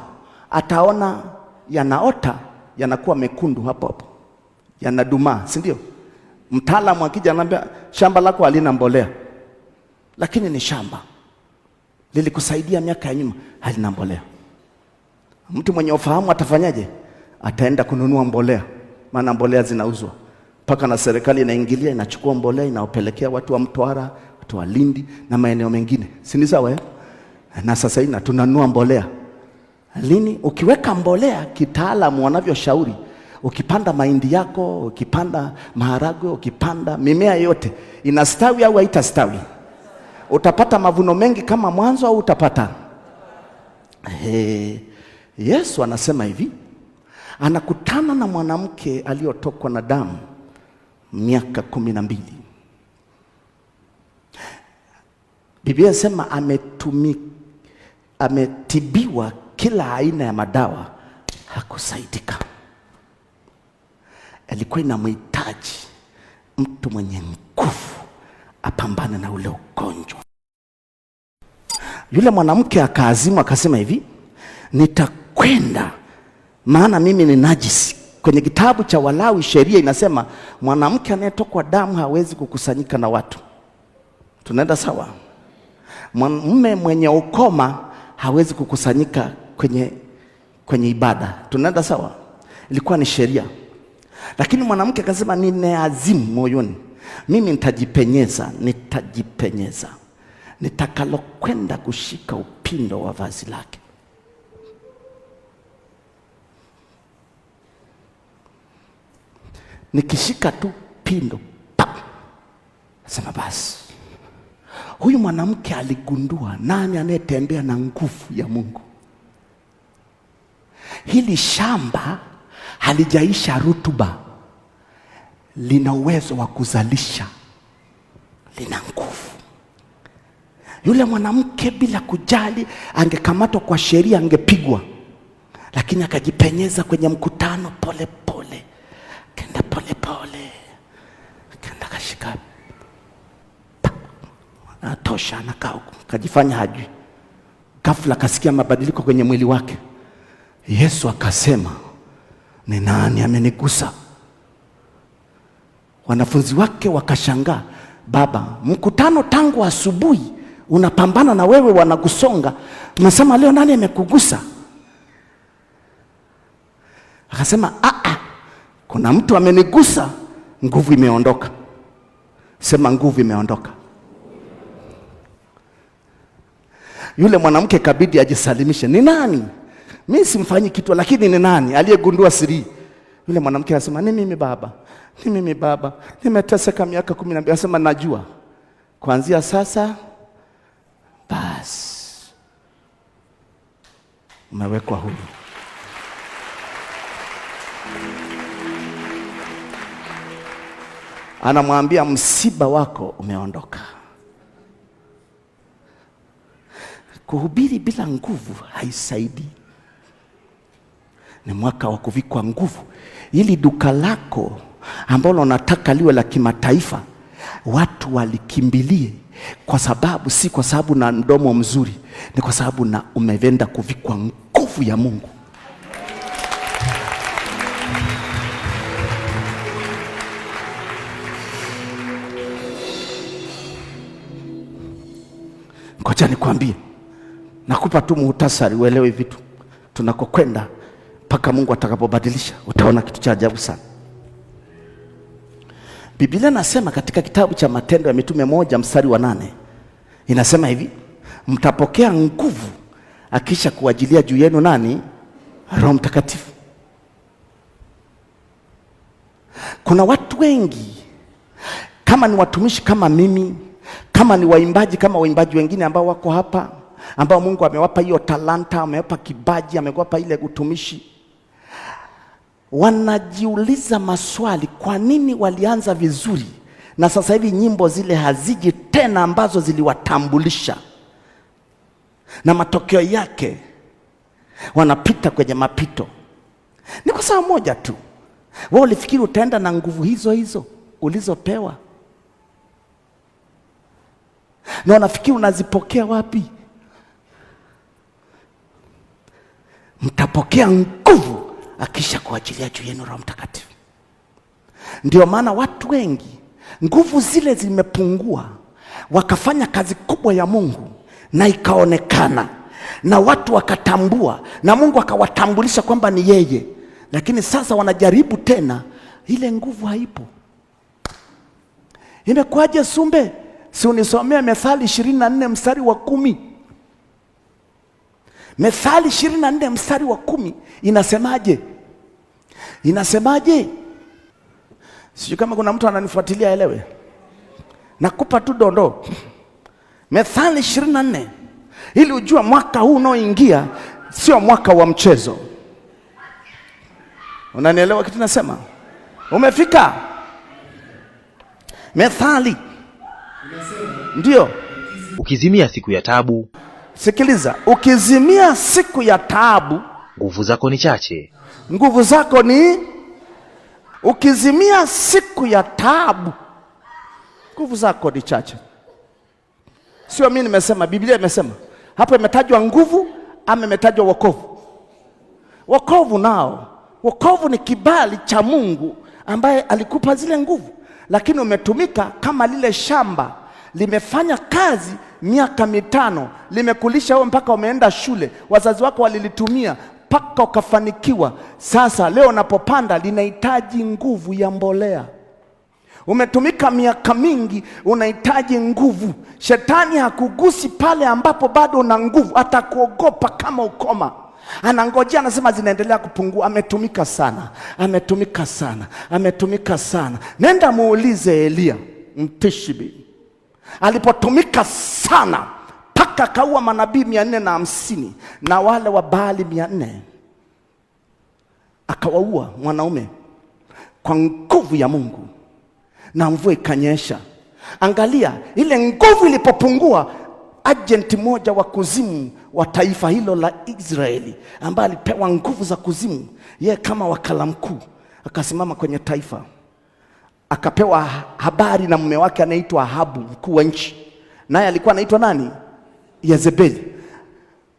ataona yanaota, yanakuwa mekundu hapo hapo, yanadumaa, si ndio? Mtaalamu akija anambia shamba lako halina mbolea, lakini ni shamba lilikusaidia miaka ya nyuma, halina mbolea. Mtu mwenye ufahamu atafanyaje? Ataenda kununua mbolea, maana mbolea zinauzwa mpaka na serikali inaingilia, inachukua mbolea inaopelekea watu wa Mtwara, watu wa Lindi na maeneo mengine, si ni sawa? Na sasa hivi tunanunua mbolea. Lini? Ukiweka mbolea kitaalamu wanavyoshauri, ukipanda mahindi yako, ukipanda maharagwe, ukipanda mimea yote, inastawi au haitastawi? Utapata mavuno mengi kama mwanzo au utapata? Yesu anasema hivi, anakutana na mwanamke aliyotokwa na damu miaka 12. Biblia inasema ametibiwa kila aina ya madawa, hakusaidika. Alikuwa inamhitaji mtu mwenye nguvu apambane na ule ugonjwa. Yule mwanamke akaazimwa, akasema hivi, nitakwenda maana mimi ni najisi. Kwenye kitabu cha Walawi sheria inasema mwanamke anayetokwa damu hawezi kukusanyika na watu. Tunaenda sawa? Mume mwenye ukoma hawezi kukusanyika kwenye ibada. Tunaenda sawa? Ilikuwa ni sheria. Lakini mwanamke akasema nimeazimu moyoni, mimi nitajipenyeza, nitakalokwenda kushika upindo wa vazi lake. Nikishika tu pindo, sema basi. Huyu mwanamke aligundua nani anayetembea na nguvu ya Mungu. Hili shamba halijaisha rutuba, lina uwezo wa kuzalisha, lina nguvu. Yule mwanamke bila kujali angekamatwa kwa sheria, angepigwa, lakini akajipenyeza kwenye mkutano pole pole, kenda pole pole, kenda kashika atosha, anakaa huko, kajifanya hajui. Ghafla kasikia mabadiliko kwenye mwili wake. Yesu akasema, ni nani amenigusa? Wanafunzi wake wakashangaa, baba, mkutano tangu asubuhi unapambana na wewe, wanakusonga, unasema leo nani amekugusa? Akasema, kuna mtu amenigusa, nguvu imeondoka. Sema nguvu imeondoka. Yule mwanamke kabidi ajisalimishe. Ni nani? Mimi simfanyi kitu, lakini ni nani aliyegundua siri? Yule mwanamke anasema, ni mimi baba. Ni mimi baba. Nimeteseka miaka 12. Anasema najua. Kuanzia sasa basi umewekwa huru. anamwambia msiba wako umeondoka. Kuhubiri bila nguvu haisaidii. Ni mwaka wa kuvikwa nguvu, ili duka lako ambalo unataka liwe la kimataifa watu walikimbilie, kwa sababu si kwa sababu na mdomo mzuri, ni kwa sababu na umevenda kuvikwa nguvu ya Mungu. Ngoja nikwambie, nakupa tu muhtasari uelewe vitu tunakokwenda mpaka Mungu atakapobadilisha. Utaona kitu cha ajabu sana. Biblia nasema katika kitabu cha Matendo ya Mitume 1:8 inasema hivi, mtapokea nguvu akisha kuajilia juu yenu nani? Roho Mtakatifu. Kuna watu wengi, kama ni watumishi kama mimi, kama ni waimbaji kama waimbaji wengine ambao wako hapa, ambao Mungu amewapa hiyo talanta, amewapa kibaji, amewapa ile utumishi, wanajiuliza maswali, kwa nini walianza vizuri na sasa hivi nyimbo zile haziji tena ambazo ziliwatambulisha, na matokeo yake wanapita kwenye mapito. Ni kwa sababu moja tu, wao ulifikiri utaenda na nguvu hizo hizo ulizopewa, na unafikiri unazipokea wapi? Mtapokea nguvu akisha kuajilia juu yenu Roho Mtakatifu. Ndio maana watu wengi nguvu zile zimepungua, wakafanya kazi kubwa ya Mungu na ikaonekana na watu wakatambua na Mungu akawatambulisha kwamba ni yeye, lakini sasa wanajaribu tena, ile nguvu haipo. Imekuwaje Sumbe? Si unisomea Methali 24:10. Methali 24:10 inasemaje? Inasemaje? Sijui kama kuna mtu ananifuatilia elewe. Nakupa tu dondoo. Methali 24, ili ujue mwaka huu unaoingia sio mwaka wa mchezo. Unanielewa kitu nasema? Umefika? Methali ndio,
ukizimia siku ya taabu.
Sikiliza, ukizimia siku ya taabu,
nguvu zako ni chache.
Nguvu zako ni, ukizimia siku ya taabu, nguvu zako ni chache. Sio mimi nimesema, Biblia imesema. Hapo imetajwa nguvu ama imetajwa wokovu? Wokovu nao, wokovu ni kibali cha Mungu ambaye alikupa zile nguvu, lakini umetumika kama lile shamba limefanya kazi miaka 5, limekulisha wewe mpaka umeenda shule, wazazi wako walilitumia mpaka ukafanikiwa. Sasa leo unapopanda linahitaji nguvu ya mbolea. Umetumika miaka mingi, unahitaji nguvu. Shetani hakugusi pale ambapo bado una nguvu, atakuogopa kama ukoma. Anangojea, anasema zinaendelea kupungua. Ametumika sana, ametumika sana, ametumika sana. Nenda muulize Elia Mtishbi, alipotumika sana mpaka akaua manabii 450 na wale wa Baali 400, akawaua mwanaume kwa nguvu ya Mungu, na mvua ikanyesha. Angalia, ile nguvu ilipopungua, agenti moja wa kuzimu wa taifa hilo la Israeli, ambaye alipewa nguvu za kuzimu, yeye kama wakala mkuu, akasimama kwenye taifa, akapewa habari na mume wake anaitwa Ahabu, mkuu wa nchi. Naye alikuwa anaitwa nani? Yezebeli.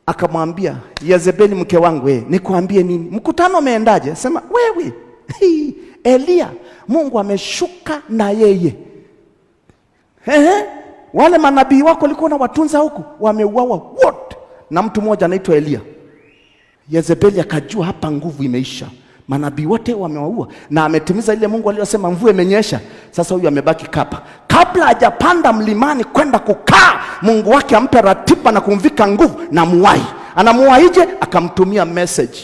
Akamwambia, Yezebeli mke wangu, nikuambie nini? Mkutano umeendaje? Sema wewe, Elia Mungu ameshuka na yeye. Wale manabii wako walikuwa na watunza huku, wameuawa wote na mtu mmoja anaitwa Elia. Yezebeli akajua hapa nguvu imeisha, manabii wote wamewaua na ametimiza ile Mungu aliyosema, mvua imenyesha. Sasa huyu amebaki kapa. Kabla hajapanda mlimani kwenda kukaa, Mungu wake ampe ratiba na kumvika nguvu na muwai. Anamuwaije? Akamtumia message.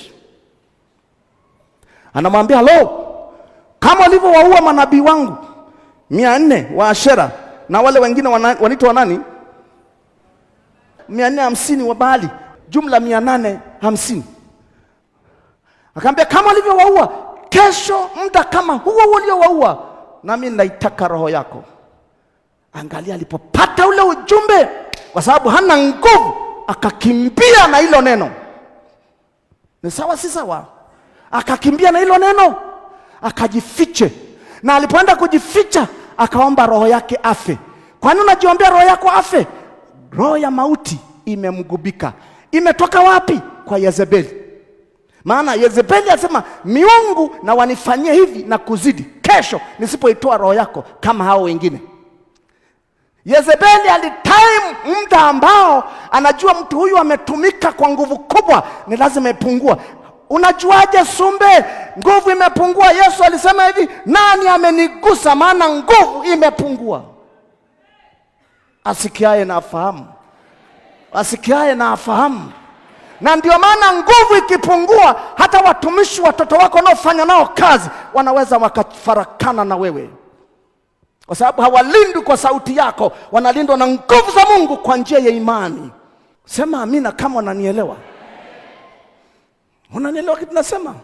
Anamwambia, "Hello, kama walivyowaua manabii wangu 400 wa Ashera na wale wengine wanaitwa nani? 450 wa Baali, jumla 850. Akamwambia, kama walivyowaua, kesho muda kama huo uliowaua nami naitaka roho yako. Angalia, alipopata ule ujumbe, kwa sababu hana nguvu, akakimbia na hilo neno. Ni sawa si sawa? Akakimbia na hilo neno, akajifiche. Na alipoenda kujificha, akaomba roho yake afe. Kwa nini unajiombea roho yako afe? Roho ya mauti imemgubika. Imetoka wapi? Kwa Yezebeli. Maana Yezebeli alisema miungu na wanifanyie hivi na kuzidi, kesho nisipoitoa roho yako kama hao wengine. Yezebeli alitime muda ambao anajua mtu huyu ametumika kwa nguvu kubwa, ni lazima ipungua. Unajuaje Sumbe nguvu imepungua? Yesu alisema hivi, nani amenigusa maana nguvu imepungua. Asikiaye na afahamu. Asikiaye na afahamu. Na ndio maana nguvu ikipungua, hata watumishi, watoto wako wanaofanya nao kazi, wanaweza wakafarakana na wewe. Kwa sababu hawalindwi kwa sauti yako, wanalindwa na nguvu za Mungu kwa njia ya imani. Sema amina kama unanielewa. Unanielewa kitu nasema?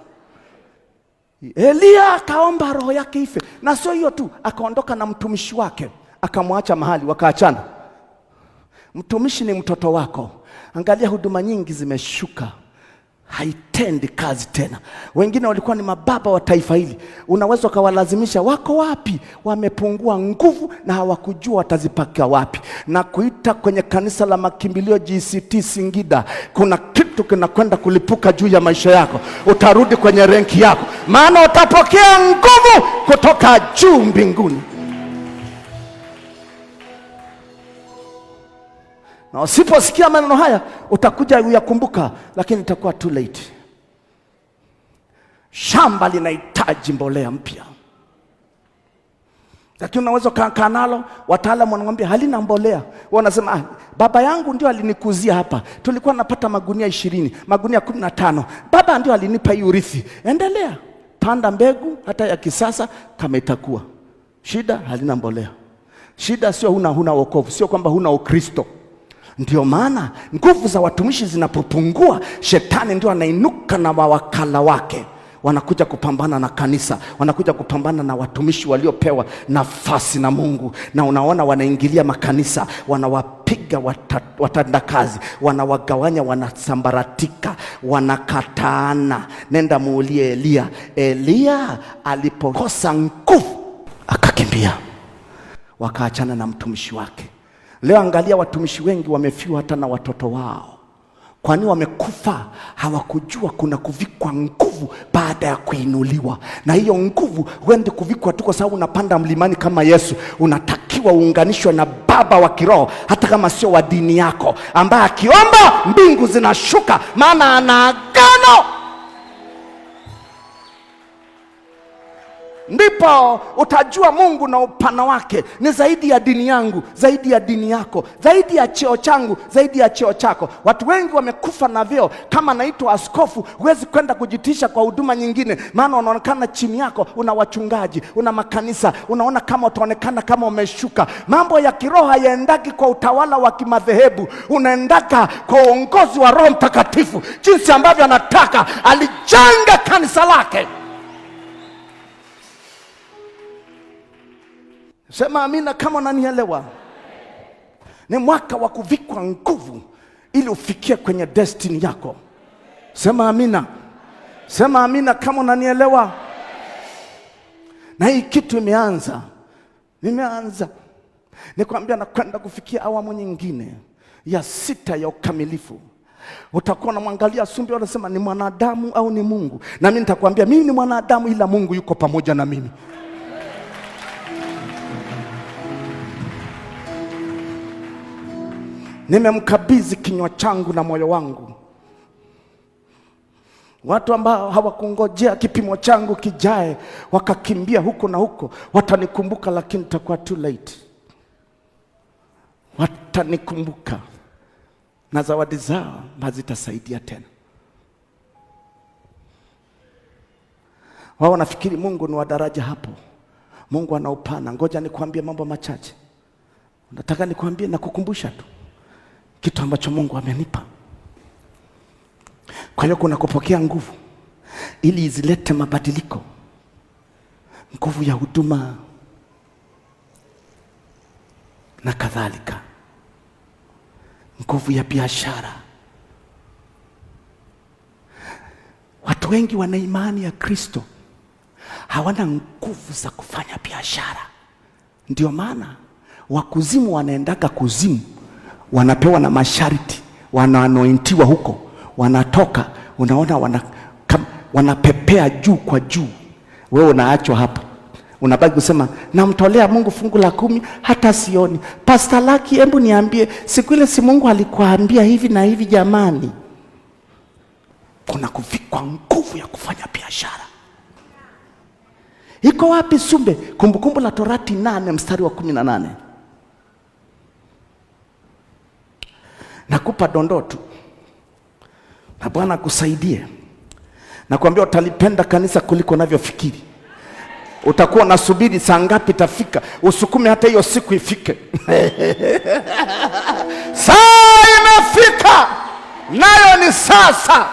Elia akaomba roho yake ife. Na sio hiyo tu, akaondoka na mtumishi wake, akamwacha mahali, wakaachana. Mtumishi ni mtoto wako. Angalia huduma nyingi zimeshuka, haitendi kazi tena. Wengine walikuwa ni mababa wa taifa hili, unaweza ukawalazimisha, wako wapi? Wamepungua nguvu na hawakujua watazipaka wapi. Na kuita kwenye kanisa la Makimbilio GCT Singida, kuna kitu kinakwenda kulipuka juu ya maisha yako. Utarudi kwenye renki yako, maana utapokea nguvu kutoka juu mbinguni. Na usiposikia maneno haya, utakuja uyakumbuka, lakini itakuwa too late. Shamba linahitaji mbolea mpya. Lakini unaweza kaa nalo, wataalamu wanamwambia halina mbolea. Wanasema baba yangu ndio alinikuzia hapa. Tulikuwa napata magunia 20, magunia 15. Baba ndio alinipa hii urithi. Endelea, panda mbegu hata ya kisasa kama itakuwa. Shida halina mbolea. Shida sio huna wokovu, sio kwamba huna Ukristo. Ndio maana nguvu za watumishi zinapopungua, shetani ndio anainuka na mawakala wake. Wanakuja kupambana na kanisa, wanakuja kupambana na watumishi waliopewa nafasi na Mungu. Na unaona wanaingilia makanisa, wanawapiga watendakazi, wanawagawanya, wanasambaratika, wanakataana. Nenda muulie Elia. Elia alipokosa nguvu akakimbia, wakaachana na mtumishi wake. Leo angalia watumishi wengi wamefiwa hata na watoto wao. Kwani wamekufa? Hawakujua kuna kuvikwa nguvu baada ya kuinuliwa. Na hiyo nguvu huende kuvikwa tu kwa sababu unapanda mlimani kama Yesu. Unatakiwa uunganishwe na baba wa kiroho, hata kama sio wa dini yako, ambaye akiomba mbingu zinashuka, maana ana agano. Ndipo utajua Mungu na upana wake ni zaidi ya dini yangu, zaidi ya dini yako, zaidi ya cheo changu, zaidi ya cheo chako. Watu wengi wamekufa na vyeo. Kama naitwa askofu, huwezi kwenda kujitisha kwa huduma nyingine, maana unaonekana chini yako una wachungaji, una makanisa, unaona kama utaonekana kama umeshuka. Mambo ya kiroho hayaendaki kwa utawala wa kimadhehebu, unaendaka kwa uongozi wa Roho Mtakatifu, jinsi ambavyo anataka alijenga kanisa lake. Sema amina kama unanielewa. Ni mwaka wa kuvikwa nguvu ili ufikie kwenye destiny yako. Sema amina. Sema amina kama unanielewa. Na hii kitu imeanza. Nikwambia nakwenda kufikia awamu nyingine ya 6 ya ukamilifu. Utakuwa unamwangalia Sumbe, unasema ni mwanadamu au ni Mungu? Na mimi nitakwambia mimi ni mwanadamu, ila Mungu yuko pamoja na mimi. Nimemkabidhi kinywa changu na moyo wangu. Watu ambao hawakungojea kipimo changu kijae, wakakimbia huko na huko, watanikumbuka, lakini itakuwa too late. Watanikumbuka na zawadi zao hazitasaidia tena. Wao wanafikiri Mungu ni wa daraja hapo. Mungu ana upana. Ngoja nikwambie mambo machache. Nataka nikwambie na kukumbusha tu kitu ambacho Mungu amenipa. Kwa hiyo kuna kupokea nguvu ili izilete mabadiliko. Nguvu ya huduma, na kadhalika. Nguvu ya biashara. Watu wengi wana imani ya Kristo, hawana nguvu za kufanya biashara. Ndio maana wakuzimu wanaendaga kuzimu, wanapewa na masharti, wanaanointiwa huko, wanatoka, unaona wanapepea juu kwa juu. Wewe unaachwa hapa, unabaki kusema namtolea Mungu fungu la 10, hata sioni. Pastor Lucky, hebu niambie, siku ile si Mungu alikuambia hivi na hivi? Jamani, kuna kuvikwa nguvu ya kufanya biashara. Iko wapi Sumbe? Kumbukumbu la Torati 8 mstari wa 18. Nakupa dondoo tu, na Bwana akusaidie. Nakwambia utalipenda kanisa kuliko unavyofikiri. Utakuwa nasubiri saa ngapi itafika, usukume hata hiyo siku ifike. Saa imefika, nayo ni sasa.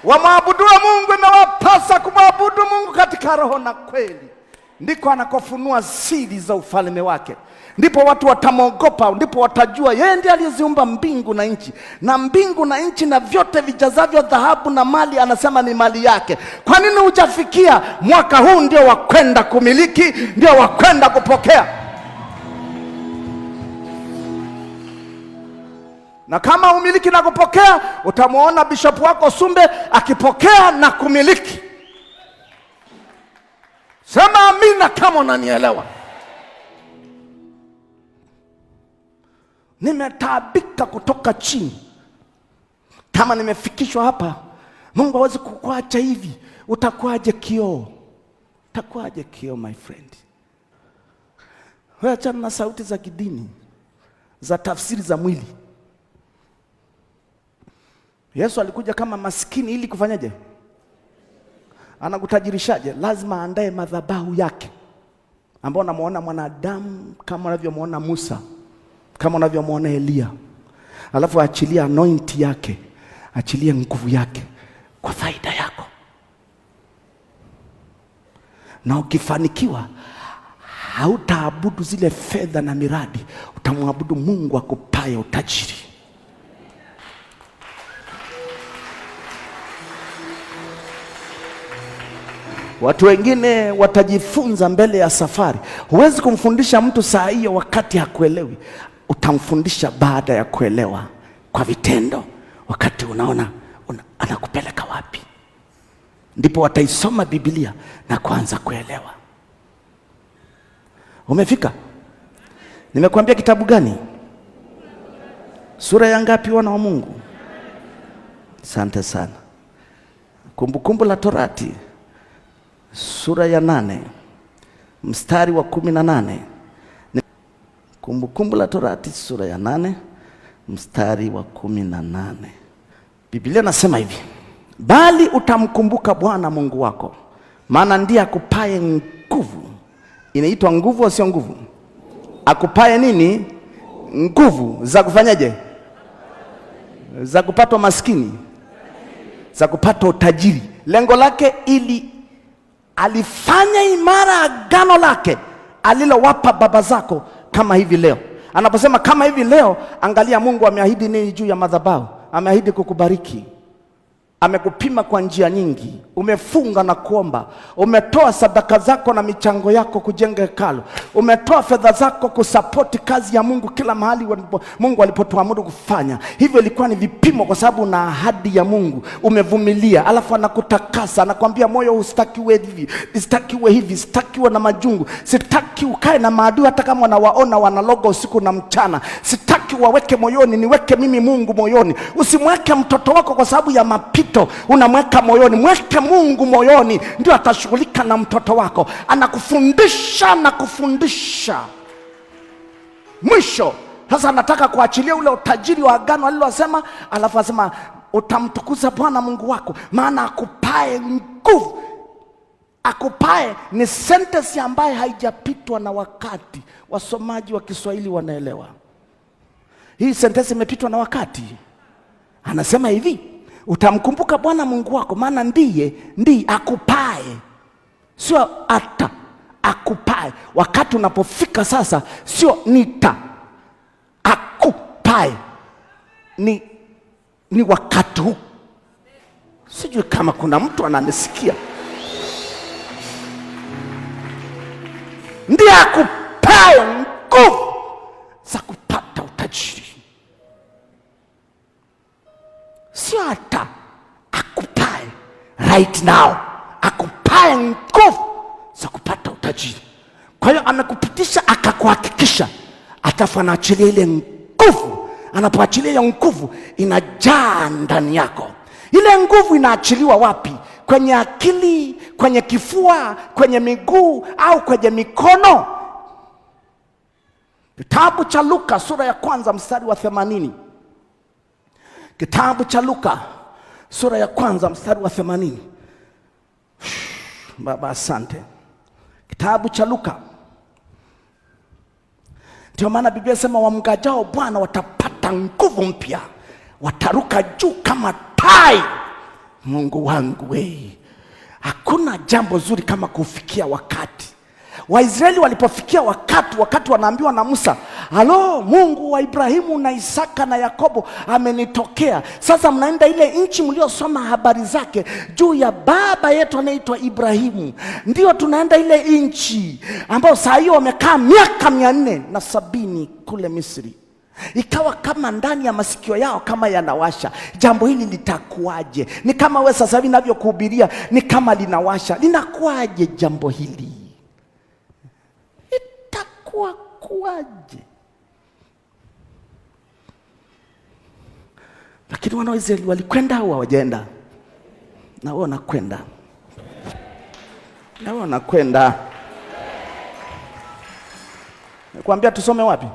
Wamwabudu Mungu imewapasa kumwabudu Mungu katika roho na kweli. Ndiko anakofunua siri za ufalme wake. Ndipo watu watamwogopa, ndipo watajua yeye ndiye aliyeziumba mbingu na nchi. Na mbingu na nchi na vyote vijazavyo, dhahabu na mali, anasema ni mali yake. Kwa nini hujafikia? Mwaka huu ndio wa kwenda kumiliki, ndio wa kwenda kupokea. Na kama umiliki na kupokea, utamuona bishop wako Sumbe akipokea na kumiliki. Sema amina kama unanielewa. Nimetaabika kutoka chini. Kama nimefikishwa hapa, Mungu hawezi kukuacha hivi. Utakuwaje kioo? Utakuwaje kioo my friend? Wewe achana na sauti za kidini, za tafsiri za mwili. Yesu alikuja kama maskini ili kufanyaje? Anakutajirishaje? Lazima aandae madhabahu yake, ambao unamuona mwanadamu kama unavyomuona Musa, kama unavyomuona Elia. Alafu achilie anointing yake, achilie nguvu yake kwa faida yako. Na ukifanikiwa, hautaabudu zile fedha na miradi, utamwabudu Mungu akupaye utajiri. Watu wengine watajifunza mbele ya safari. Huwezi kumfundisha mtu saa hiyo wakati hakuelewi. Utamfundisha baada ya kuelewa, kwa vitendo, wakati unaona anakupeleka wapi. Ndipo wataisoma Biblia na kuanza kuelewa. Umefika? Nimekuambia kitabu gani? Sura ya ngapi wana wa Mungu? Asante sana. Kumbukumbu la Torati sura ya 8 mstari wa 18. Kumbukumbu la Torati sura ya 8 mstari wa 18. Biblia nasema hivi: bali utamkumbuka Bwana Mungu wako, maana ndiye akupaye nguvu. Inaitwa nguvu au sio nguvu? Akupaye nini? Nguvu za kufanyaje? Za kupata maskini, za kupata utajiri. Lengo lake ili alifanya imara agano lake alilowapa baba zako kama hivi leo. Anaposema kama hivi leo, angalia Mungu ameahidi nini juu ya madhabahu? Ameahidi kukubariki. Amekupima kwa njia nyingi. Umefunga na kuomba, umetoa sadaka zako na michango yako kujenga hekalu, umetoa fedha zako kusapoti kazi ya Mungu kila mahali Mungu alipotuamuru kufanya. Hivyo ilikuwa ni vipimo, kwa sababu na ahadi ya Mungu. Umevumilia, alafu anakutakasa, anakuambia moyo usitaki uwe hivi, sitaki uwe hivi, sitaki uwe na majungu, sitaki ukae na maadui hata kama wanawaona wanaloga usiku na mchana. Sitaki waweke moyoni, niweke mimi Mungu moyoni. Usimweke mtoto wako kwa sababu ya mapito, unamweka moyoni. Mweke Mungu moyoni, ndio atashughulika na mtoto wako. Anakufundisha na kufundisha. Mwisho sasa anataka kuachilia ule utajiri wa agano alilosema, alafu asema utamtukuza Bwana Mungu wako, maana akupaye nguvu. Akupaye ni sentence ambaye haijapitwa na wakati. Wasomaji wa Kiswahili wanaelewa hii sentence, imepitwa na wakati. Anasema hivi: utamkumbuka Bwana Mungu wako, maana ndiye akupaye, sio ata, akupaye. Wakati unapofika sasa, sio nita, akupae ni wakati huu. Sijui kama kuna mtu ananisikia. Ndiye akupae nguvu za kupata utajiri, sio hata akupae right now, akupae nguvu za kupata utajiri. Kwa hiyo amekupitisha akakuhakikisha, atafu anaachilia ile nguvu. Anapoachilia ile nguvu inajaa ndani yako. Ile nguvu inaachiliwa wapi? Kwenye akili, kwenye kifua, kwenye miguu au kwenye mikono? Kitabu cha Luka sura ya 1 mstari wa 80. Kitabu cha Luka sura ya 1 mstari wa 80. Baba asante. Kitabu cha Luka. Ndio maana Biblia inasema wamngojao Bwana watapata nguvu mpya, wataruka juu kama tai. Mungu wangu we, hakuna jambo zuri kama kufikia wakati. Waisraeli walipofikia wakati wanaambiwa na Musa, halo, Mungu wa Ibrahimu na Isaka na Yakobo amenitokea. Sasa mnaenda ile nchi mliosoma habari zake juu ya baba yetu anaitwa Ibrahimu. Ndio tunaenda ile nchi ambayo saa hiyo wamekaa miaka 470 kule Misri. Ikawa kama ndani ya masikio yao kama yanawasha, jambo hili litakuaje? Ni kama wewe sasa hivi ninavyokuhubiria ni kama linawasha. Linakuaje jambo hili? Kuaje? Lakini wana wa Israeli walikwenda au hawajaenda? Na wao wanakwenda. Nakwambia tusome wapi?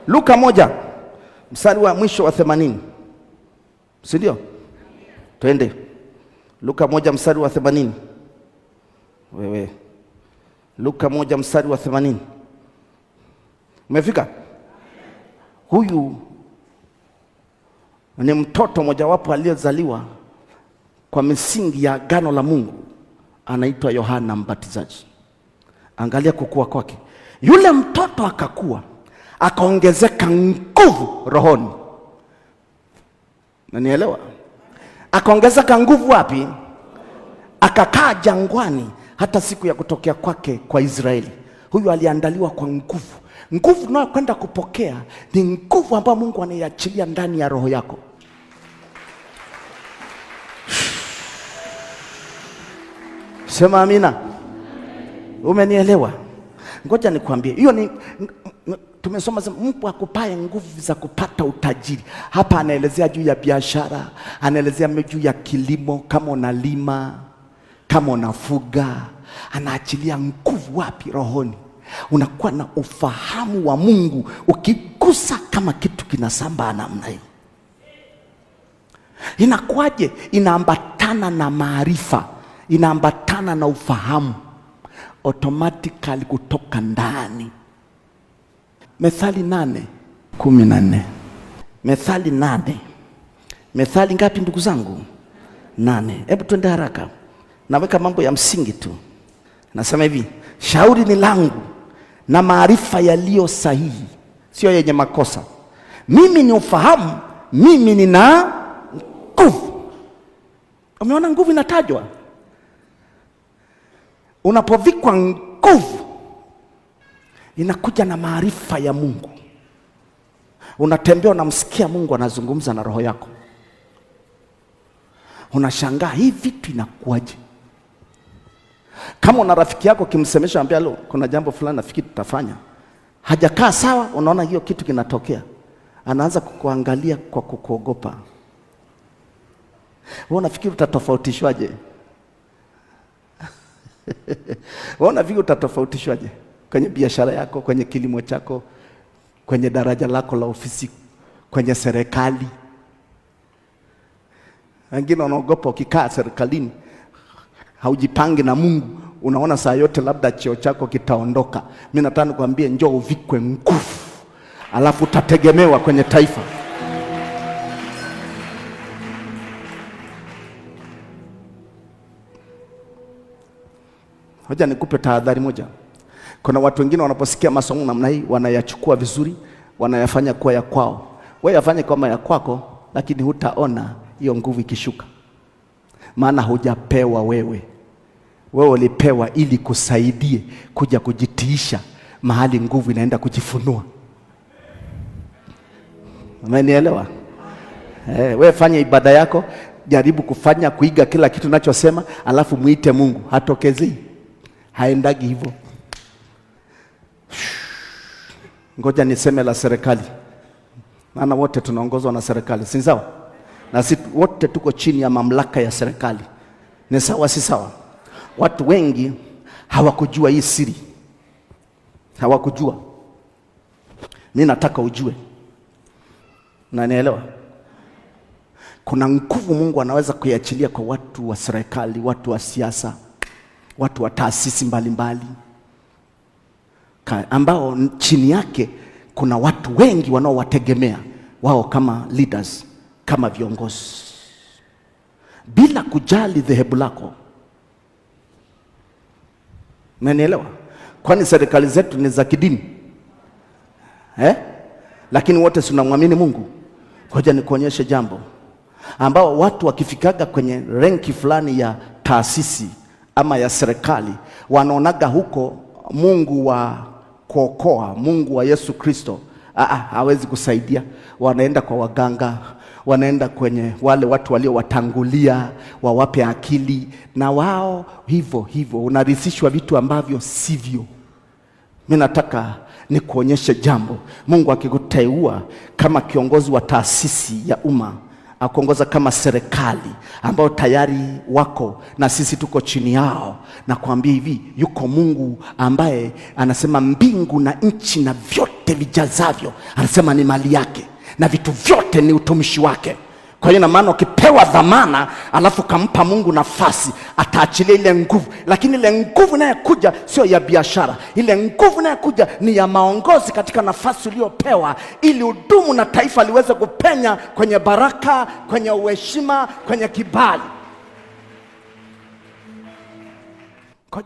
Luka 1 mstari wa mwisho wa 80. Si ndio? Twende. Luka 1 mstari wa 80. Wewe. Luka 1 mstari wa 80. Umefika? Huyu ni mtoto mojawapo aliyezaliwa kwa misingi ya agano la Mungu, anaitwa Yohana Mbatizaji. Angalia kukua kwake. Yule mtoto akakua, akaongezeka nguvu rohoni. Unanielewa? Akaongezeka nguvu wapi? Akakaa jangwani hata siku ya kutokea kwake kwa Israeli. Huyu aliandaliwa kwa nguvu. Nguvu unayokwenda kupokea ni nguvu ambayo Mungu anaiachilia ndani ya roho yako. Sema amina. Umenielewa? Ngoja nikwambie. Hiyo ni tumesoma Mungu akupae nguvu za kupata utajiri. Hapa anaelezea juu ya biashara, anaelezea juu ya kilimo, kama unalima, kama unafuga, anaachilia nguvu wapi? Rohoni. Unakuwa na ufahamu wa Mungu, ukigusa kama kitu kinasambaa namna hii. Inakuwaje? Inaambatana na maarifa, inaambatana na ufahamu automatically kutoka ndani. Methali 8:14. Methali 8. Methali ngapi ndugu zangu? 8. Hebu twende haraka. Naweka mambo ya msingi tu. Nasema hivi, shauri ni langu na maarifa yaliyo sahihi, sio yenye makosa. Mimi ni ufahamu, mimi nina nguvu. Umeona nguvu inatajwa? Unapovikwa nguvu, inakuja na maarifa ya Mungu. Unatembea unamsikia Mungu anazungumza na roho yako. Unashangaa hii vitu inakuaje? Kama una rafiki yako kimsemesha, ambia leo kuna jambo fulani nafikiri tutafanya, hajakaa sawa, unaona hiyo kitu kinatokea, anaanza kukuangalia kwa kukuogopa. Wewe unafikiri utatofautishwaje? Wewe unafikiri utatofautishwaje kwenye biashara yako, kwenye kilimo chako, kwenye daraja lako la ofisi, kwenye serikali? Wengine wanaogopa ukikaa serikalini, haujipangi na Mungu, unaona saa yote labda cheo chako kitaondoka. Mimi nataka nikwambie, njoo uvikwe nguvu, alafu utategemewa kwenye taifa. Hoja nikupe tahadhari moja. Kuna watu wengine wanaposikia masomo namna hii wanayachukua vizuri, wanayafanya kuwa ya kwao. Wewe yafanye kama ya kwako, lakini hutaona hiyo nguvu ikishuka, maana hujapewa wewe. Wewe ulipewa ili kusaidie kuja kujitiisha mahali nguvu inaenda kujifunua. Umenielewa? Wewe fanya ibada yako, jaribu kufanya kuiga kila kitu ninachosema, alafu muite Mungu. Hatokezi, haendagi hivyo. Ngoja niseme la serikali, maana wote tunaongozwa na serikali, si sawa? Na sisi wote tuko chini ya mamlaka ya serikali. Ni sawa, si sawa? Watu wengi hawakujua hii siri, hawakujua. Mimi nataka ujue, na nielewa, kuna nguvu Mungu anaweza kuiachilia kwa watu wa serikali, watu wa siasa, watu wa taasisi mbalimbali, ambao chini yake kuna watu wengi wanaowategemea wao kama leaders, kama viongozi, bila kujali dhehebu lako. Unanielewa? Kwani serikali zetu ni za kidini lakini wote tunamwamini Mungu. Ngoja nikuonyeshe jambo ambao watu wakifikaga kwenye renki fulani ya taasisi ama ya serikali, wanaonaga huko Mungu wa kuokoa, Mungu wa Yesu Kristo hawezi kusaidia. Wanaenda kwa waganga, wanaenda kwenye wale watu waliowatangulia wawape akili, na wao hivyo hivyo unarithishwa vitu ambavyo sivyo. Mimi nataka nikuonyeshe jambo. Mungu akikuteua kama kiongozi wa taasisi ya umma, akuongoza kama serikali ambao tayari wako na sisi tuko chini yao, na kuambia hivi, yuko Mungu ambaye anasema mbingu na nchi na vyote vijazavyo, anasema ni mali yake na vitu vyote ni utumishi wake. Kwa hiyo na maana ukipewa dhamana alafu kampa Mungu nafasi, ataachilia ile nguvu. Lakini ile nguvu inayokuja sio ya biashara. Ile nguvu inayokuja ni ya maongozi katika nafasi uliyopewa, ili udumu na taifa liweze kupenya kwenye baraka, kwenye uheshima, kwenye kibali.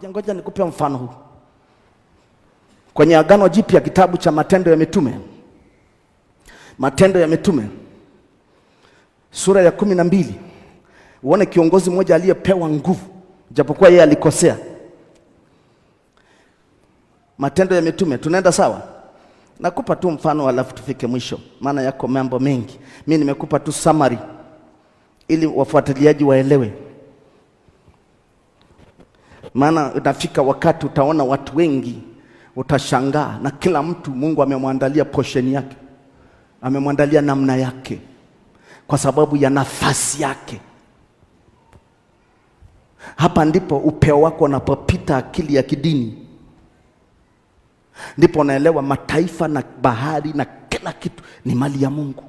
Ngoja nikupe mfano huu. Kwenye Agano Jipya, kitabu cha Matendo ya Mitume, Matendo ya Mitume sura ya 12, uone kiongozi mmoja aliyepewa nguvu japokuwa yeye alikosea. Matendo ya Mitume, tunaenda sawa? Nakupa tu mfano alafu tufike mwisho, maana yako mambo mengi. Mimi nimekupa tu summary ili wafuatiliaji waelewe. Maana utafika wakati utaona watu wengi, utashangaa, na kila mtu Mungu amemwandalia portion yake, amemwandalia namna yake kwa sababu ya nafasi yake. Hapa ndipo upeo wako unapopita akili ya kidini. Ndipo unaelewa mataifa na bahari na kila kitu ni mali ya Mungu.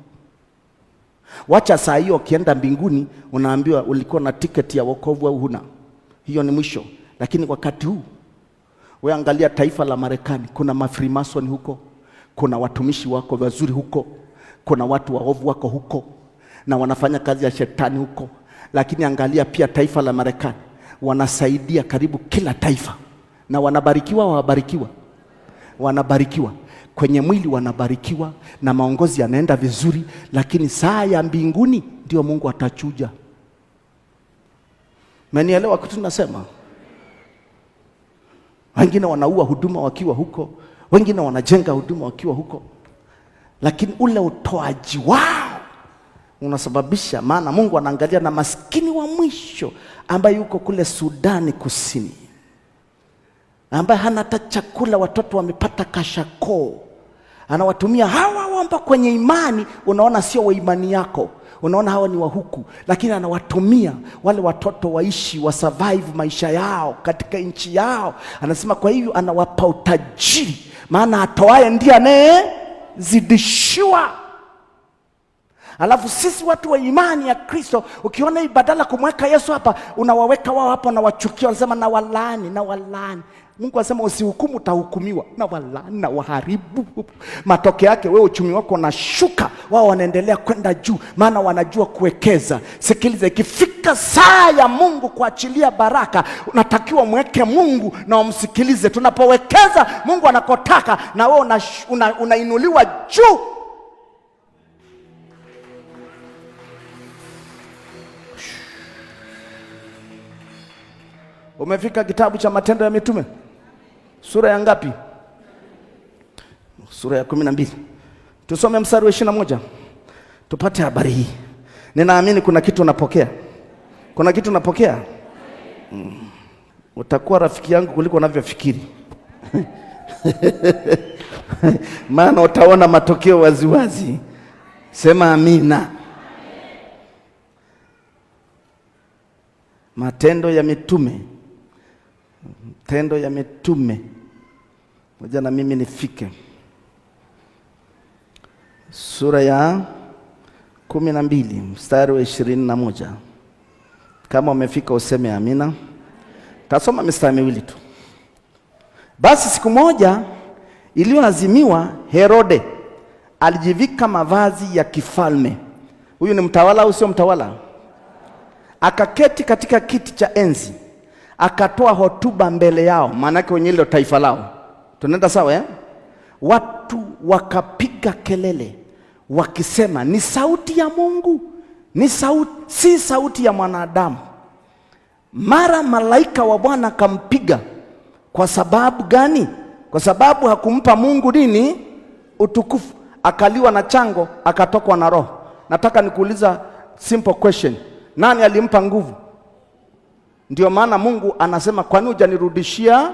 Wacha saa hiyo ukienda mbinguni unaambiwa ulikuwa na tiketi ya wokovu au huna. Hiyo ni mwisho. Lakini wakati huu wewe angalia taifa la Marekani, kuna mafrimason huko, kuna watumishi wako wazuri huko, kuna watu waovu wako huko na wanafanya kazi ya shetani huko. Lakini angalia pia taifa la Marekani, wanasaidia karibu kila taifa, na wanabarikiwa. Wabarikiwa, wanabarikiwa kwenye mwili, wanabarikiwa na maongozi yanaenda vizuri. Lakini saa ya mbinguni ndio Mungu atachuja. Mmenielewa kitu nasema? Wengine wanaua huduma wakiwa huko, wengine wanajenga huduma wakiwa huko, lakini ule utoaji wao unasababisha. Maana Mungu anaangalia na maskini wa mwisho ambaye yuko kule Sudani Kusini, ambaye hana hata chakula, watoto wamepata kashako, anawatumia hawa ambao kwenye imani unaona sio wa imani yako, unaona hawa ni wa huku, lakini anawatumia wale watoto waishi, wa survive maisha yao katika nchi yao. Anasema kwa hiyo anawapa utajiri, maana atoaye ndiye anayezidishiwa. Alafu sisi watu wa imani ya Kristo, ukiona hii badala kumweka Yesu hapa, unawaweka wao hapa na wachukia, wanasema na walani, na walani. Mungu anasema usihukumu, utahukumiwa. Na walani na waharibu. Matokeo yake wewe uchumi wako unashuka, wao wanaendelea kwenda juu, maana wanajua kuwekeza. Sikiliza, ikifika Ikifika saa ya Mungu kuachilia baraka, unatakiwa mweke Mungu na umsikilize. Tunapowekeza Mungu anakotaka, na wewe unainuliwa juu. Umefika kitabu cha Matendo ya Mitume sura ya ngapi? Sura ya 12. Tusome mstari wa 21 tupate habari hii. Ninaamini kuna kitu unapokea. Kuna kitu unapokea. Utakuwa rafiki yangu kuliko unavyofikiri. Maana utaona matokeo waziwazi. Sema amina. Matendo ya Mitume. Matendo ya Mitume. Ngoja na mimi nifike. Sura ya 12 mstari wa 21. Kama umefika useme amina. Tasoma mistari miwili tu. Basi siku moja iliyoazimiwa, Herode alijivika mavazi ya kifalme. Huyu ni mtawala au sio mtawala? Akaketi katika kiti cha enzi, akatoa hotuba mbele yao. Maana yake wenyewe ndio taifa lao. Tunaenda sawa eh? Watu wakapiga kelele wakisema, ni sauti ya Mungu, ni sauti, si sauti ya mwanadamu. Mara malaika wa Bwana akampiga. Kwa sababu gani? Kwa sababu hakumpa Mungu nini? Utukufu. Akaliwa na chango, akatokwa na roho. Nataka nikuuliza simple question. Nani alimpa nguvu? Ndio maana Mungu anasema, kwani hujanirudishia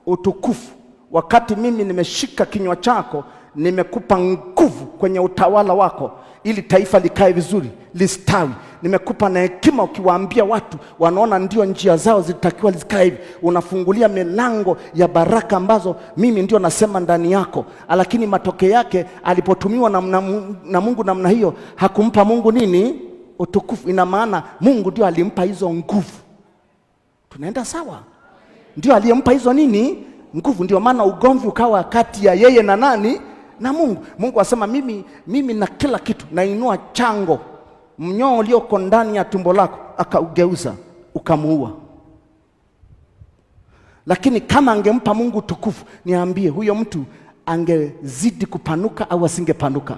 utukufu wakati mimi nimeshika kinywa chako, nimekupa nguvu kwenye utawala wako ili taifa likae vizuri, listawi. Nimekupa na hekima, ukiwaambia watu wanaona ndio njia zao zitakiwa zikae hivi. Unafungulia milango ya baraka ambazo mimi ndio nasema ndani yako. Lakini matokeo yake alipotumiwa na Mungu namna hiyo, hakumpa Mungu nini? Utukufu. Ina maana Mungu ndio alimpa hizo nguvu. Tunaenda sawa? Ndio aliyempa hizo nini? Nguvu. Ndio maana ugomvi ukawa kati ya yeye na nani? Na Mungu. Mungu asema, mimi na kila kitu, nainua chango, mnyoo ulioko ndani ya tumbo lako, akaugeuza ukamuua. Lakini kama angempa Mungu tukufu, niambie huyo mtu angezidi kupanuka au asingepanuka?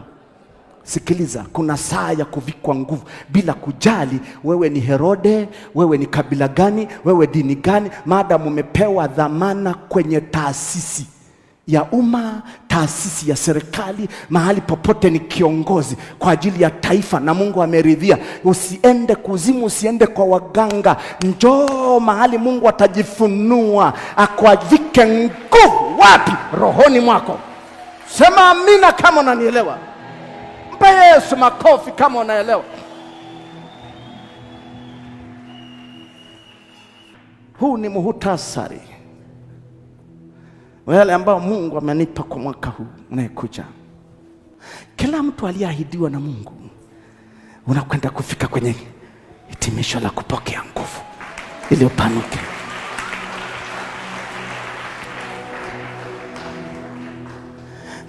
Sikiliza, kuna saa ya kuvikwa nguvu bila kujali wewe ni Herode, wewe ni kabila gani, wewe dini gani. Maadamu umepewa dhamana kwenye taasisi ya umma, taasisi ya serikali, mahali popote ni kiongozi kwa ajili ya taifa na Mungu ameridhia. Usiende kuzimu, usiende kwa waganga. Njoo mahali Mungu atajifunua, akwavike nguvu. Wapi? Rohoni mwako. Sema amina kama unanielewa. Mpe Yesu makofi kama unaelewa. Huu ni muhtasari wale ambao Mungu amenipa kwa mwaka huu unayekuja. Kila mtu aliyeahidiwa na Mungu unakwenda kufika kwenye hitimisho la kupokea nguvu ili upanuke.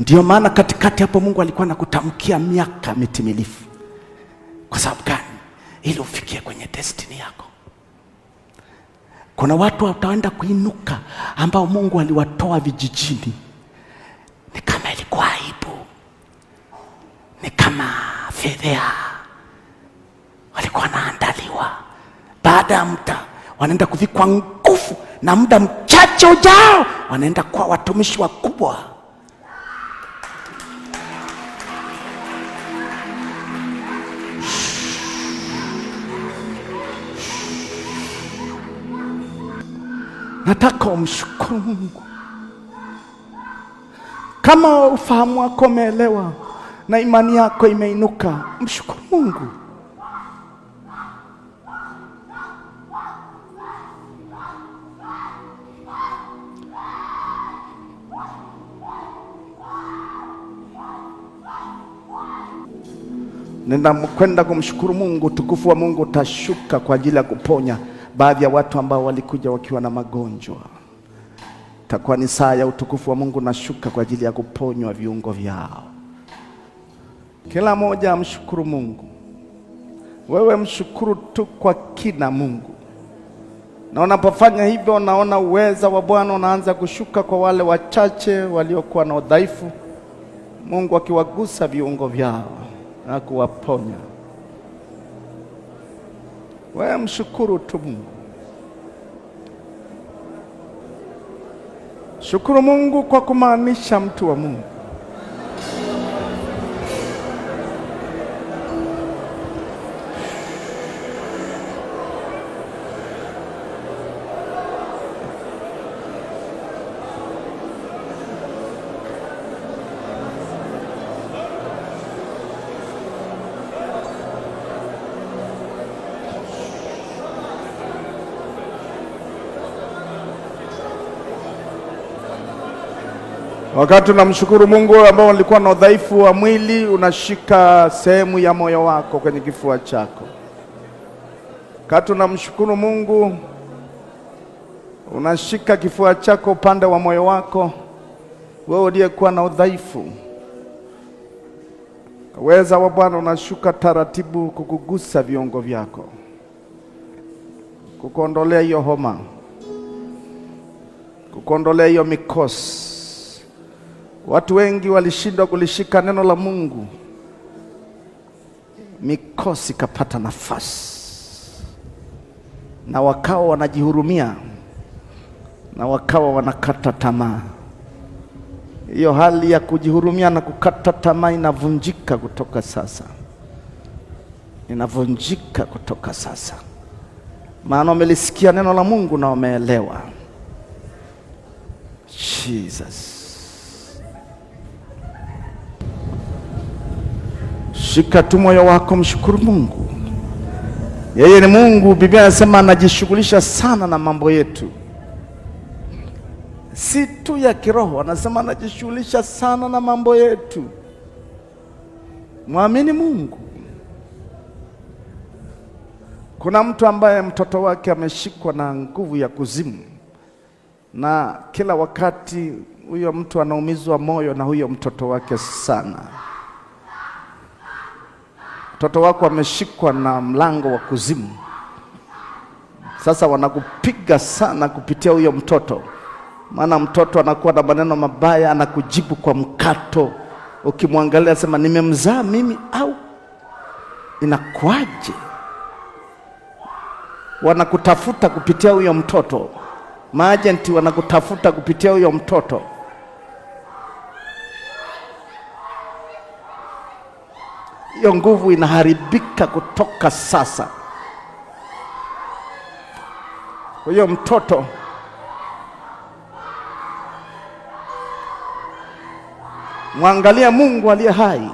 Ndio maana katikati hapo Mungu alikuwa anakutamkia miaka mitimilifu. Kwa sababu gani? Ili ufikie kwenye destiny yako. Kuna watu wataenda kuinuka ambao Mungu aliwatoa vijijini. Ni kama ilikuwa aibu, ni kama fedhea. Walikuwa wanaandaliwa. Baada ya muda wanaenda kuvikwa nguvu, na muda mchache ujao wanaenda kuwa watumishi wakubwa. Nataka umshukuru Mungu. Kama ufahamu wako umeelewa na imani yako imeinuka, mshukuru Mungu. Nenda kwenda kumshukuru Mungu. Utukufu wa Mungu utashuka kwa ajili ya kuponya baadhi ya watu ambao walikuja wakiwa na magonjwa. Itakuwa ni saa ya utukufu wa Mungu nashuka kwa ajili ya kuponywa viungo vyao. Kila mmoja amshukuru Mungu. Wewe mshukuru tu kwa kina Mungu, na unapofanya hivyo unaona uweza wa Bwana unaanza kushuka kwa wale wachache waliokuwa na udhaifu, Mungu akiwagusa viungo vyao na kuwaponya. Wewe mshukuru tu Mungu. Shukuru Mungu kwa kumaanisha mtu wa Mungu. Wakati unamshukuru Mungu, ambao ulikuwa na udhaifu wa mwili, unashika sehemu ya moyo wako kwenye kifua chako. Wakati unamshukuru Mungu, unashika kifua chako upande wa moyo wako. Wewe uliyekuwa na udhaifu, uweza wa Bwana unashuka taratibu kukugusa viungo vyako, kukuondolea hiyo homa, kukuondolea hiyo mikosi. Watu wengi walishindwa kulishika neno la Mungu, mikosi kapata nafasi, na wakawa wanajihurumia, na wakawa wanakata tamaa. Hiyo hali ya kujihurumia na kukata tamaa inavunjika kutoka sasa, inavunjika kutoka sasa, maana wamelisikia neno la Mungu na wameelewa. Jesus. Shika tu moyo wako, mshukuru Mungu. Yeye ni Mungu. Biblia inasema anajishughulisha sana na mambo yetu, si tu ya kiroho. Anasema anajishughulisha sana na mambo yetu. Mwamini Mungu. Kuna mtu ambaye mtoto wake ameshikwa na nguvu ya kuzimu, na kila wakati huyo mtu anaumizwa moyo na huyo mtoto wake sana. Mtoto wako ameshikwa na mlango wa kuzimu. Sasa wanakupiga sana kupitia huyo mtoto, maana mtoto anakuwa na maneno mabaya, anakujibu kwa mkato. Ukimwangalia sema, nimemzaa mimi au inakuaje? Wanakutafuta kupitia huyo mtoto, maajenti wanakutafuta kupitia huyo mtoto. Hiyo nguvu inaharibika kutoka sasa. Huyo mtoto mwangalia Mungu aliye hai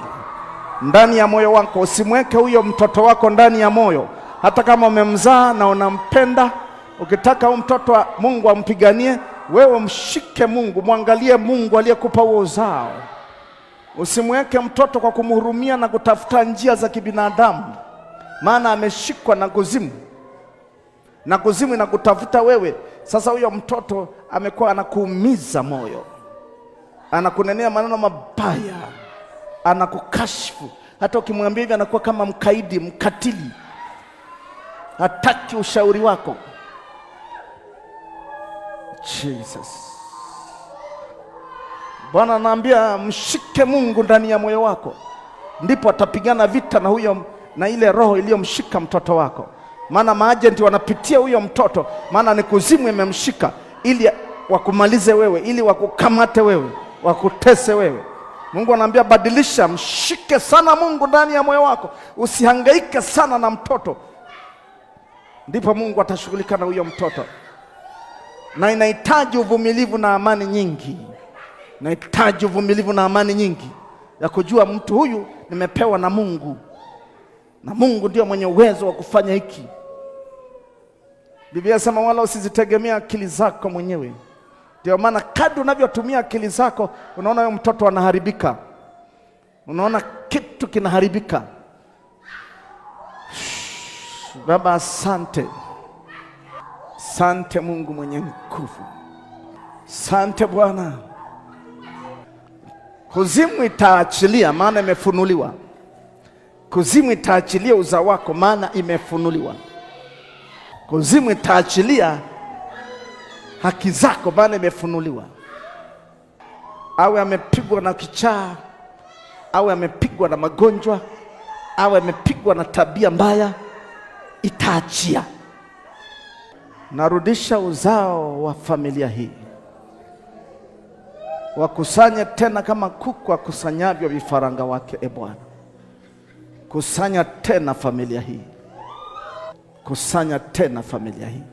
ndani ya moyo wako. Usimweke huyo mtoto wako ndani ya moyo, hata kama umemzaa na unampenda. Ukitaka huyo mtoto wa Mungu ampiganie, wewe mshike Mungu, mwangalie Mungu aliyekupa huo uzao. Usimweke mtoto kwa kumhurumia na kutafuta njia za kibinadamu, maana ameshikwa na kuzimu, na kuzimu inakutafuta wewe. Sasa huyo mtoto amekuwa anakuumiza moyo, anakunenea maneno mabaya, anakukashifu. Hata ukimwambia hivi anakuwa kama mkaidi, mkatili, hataki ushauri wako. Jesus. Bwana anaambia mshike Mungu ndani ya moyo wako, ndipo atapigana vita na huyo, na ile roho iliyomshika mtoto wako. Maana maajenti wanapitia huyo mtoto, maana ni kuzimu imemshika, ili wakumalize wewe, ili wakukamate wewe, wakutese wewe. Mungu anaambia badilisha, mshike sana Mungu ndani ya moyo wako, usihangaike sana na mtoto, ndipo Mungu atashughulika na huyo mtoto. Na inahitaji uvumilivu na amani nyingi. Nahitaji uvumilivu na amani nyingi ya kujua mtu huyu nimepewa na Mungu, na Mungu ndio mwenye uwezo wa kufanya hiki. Biblia inasema wala usizitegemea akili zako mwenyewe. Ndio maana kadri unavyotumia akili zako, unaona huyo mtoto anaharibika, unaona kitu kinaharibika. Baba, asante. Asante Mungu mwenye nguvu. Asante Bwana. Kuzimu itaachilia, maana imefunuliwa. Kuzimu itaachilia uzao wako, maana imefunuliwa. Kuzimu itaachilia haki zako, maana imefunuliwa. Awe amepigwa na kichaa, awe amepigwa na magonjwa, awe amepigwa na tabia mbaya, itaachia. Narudisha uzao wa familia hii, wakusanye tena kama kuku akusanyavyo vifaranga wake. E Bwana, kusanya tena familia hii, kusanya tena familia hii,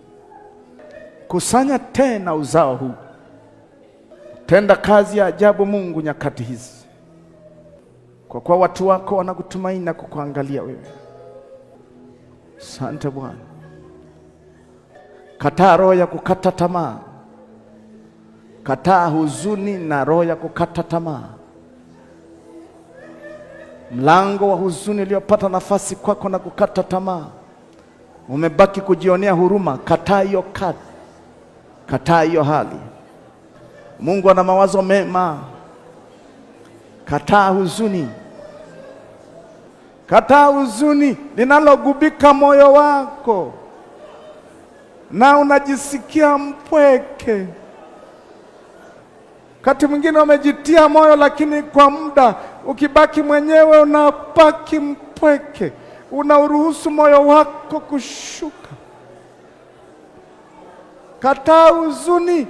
kusanya tena uzao huu. Tenda kazi ya ajabu Mungu nyakati hizi, kwa kuwa watu wako wanakutumaini na kukuangalia wewe. Asante Bwana. Kataa roho ya kukata tamaa, kataa huzuni na roho ya kukata tamaa. Mlango wa huzuni uliopata nafasi kwako na kukata tamaa, umebaki kujionea huruma. Kataa hiyo kataa hiyo hali. Mungu ana mawazo mema. Kataa huzuni, kataa huzuni linalogubika moyo wako na unajisikia mpweke. Wakati mwingine umejitia moyo, lakini kwa muda ukibaki mwenyewe unabaki mpweke, unauruhusu moyo wako kushuka. Kataa huzuni.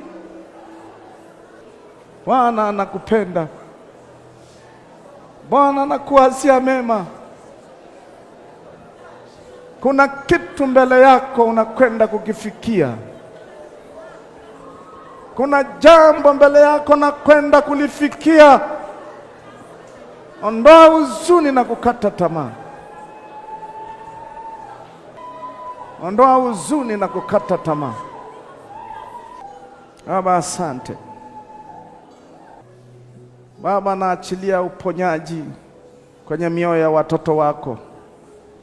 Bwana anakupenda, Bwana anakuwazia mema. Kuna kitu mbele yako unakwenda kukifikia. Kuna jambo mbele yako unakwenda kulifikia. Ondoa huzuni na kukata tamaa. Ondoa huzuni na kukata tamaa. Baba, asante. Baba, naachilia uponyaji kwenye mioyo ya watoto wako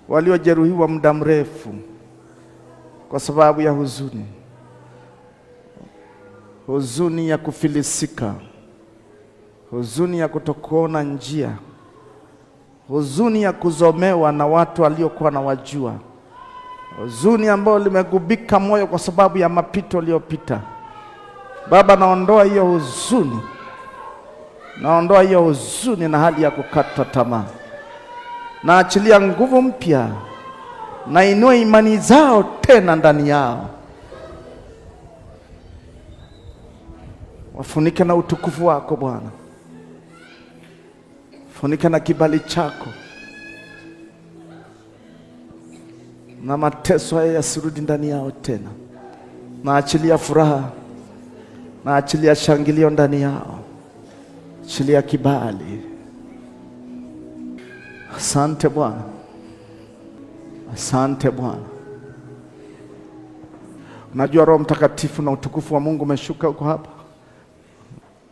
waliojeruhiwa muda mrefu kwa sababu ya huzuni. Huzuni ya kufilisika, huzuni ya kutokuona njia, huzuni ya kuzomewa na watu waliokuwa na wajua, huzuni ambayo limegubika moyo kwa sababu ya mapito uliyopita. Baba, naondoa hiyo huzuni, naondoa hiyo huzuni na hali ya kukata tamaa. Naachilia nguvu mpya, na inue imani zao tena ndani yao. Wafunike na utukufu wako Bwana, funike na kibali chako, na mateso haya yasirudi ndani yao tena. Naachilia furaha, naachilia shangilio ndani yao, achilia kibali. Asante Bwana, asante Bwana. Unajua Roho Mtakatifu na utukufu wa Mungu umeshuka uko hapa,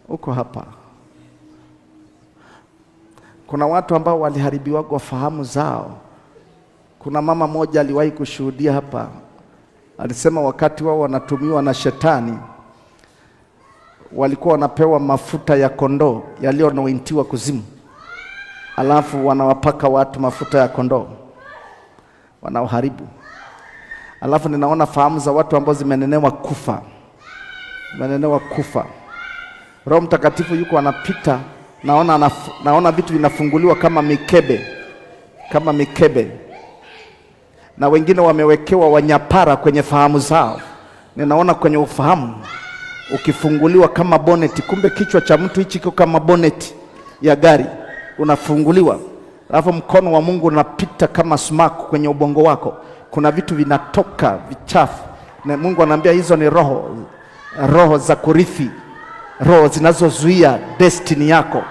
uko hapa. Kuna watu ambao waliharibiwa kwa fahamu zao. Kuna mama moja aliwahi kushuhudia hapa, alisema wakati wao wanatumiwa na shetani, walikuwa wanapewa mafuta ya kondoo yaliyonointiwa kuzimu, alafu wanawapaka watu mafuta ya kondoo, wanaoharibu. Alafu ninaona fahamu za watu ambao zimenenewa kufa, zimenenewa kufa. Roho Mtakatifu yuko anapita, naona vitu vinafunguliwa kama mikebe, kama mikebe. Na wengine wamewekewa wanyapara kwenye fahamu zao. Ninaona kwenye ufahamu ukifunguliwa kama boneti, kumbe kichwa cha mtu hichi kiko kama boneti ya gari, unafunguliwa. Alafu mkono wa Mungu unapita kama sumaku kwenye ubongo wako. Kuna vitu vinatoka vichafu, na Mungu anambia hizo ni roho za kurithi, roho zinazozuia destiny yako,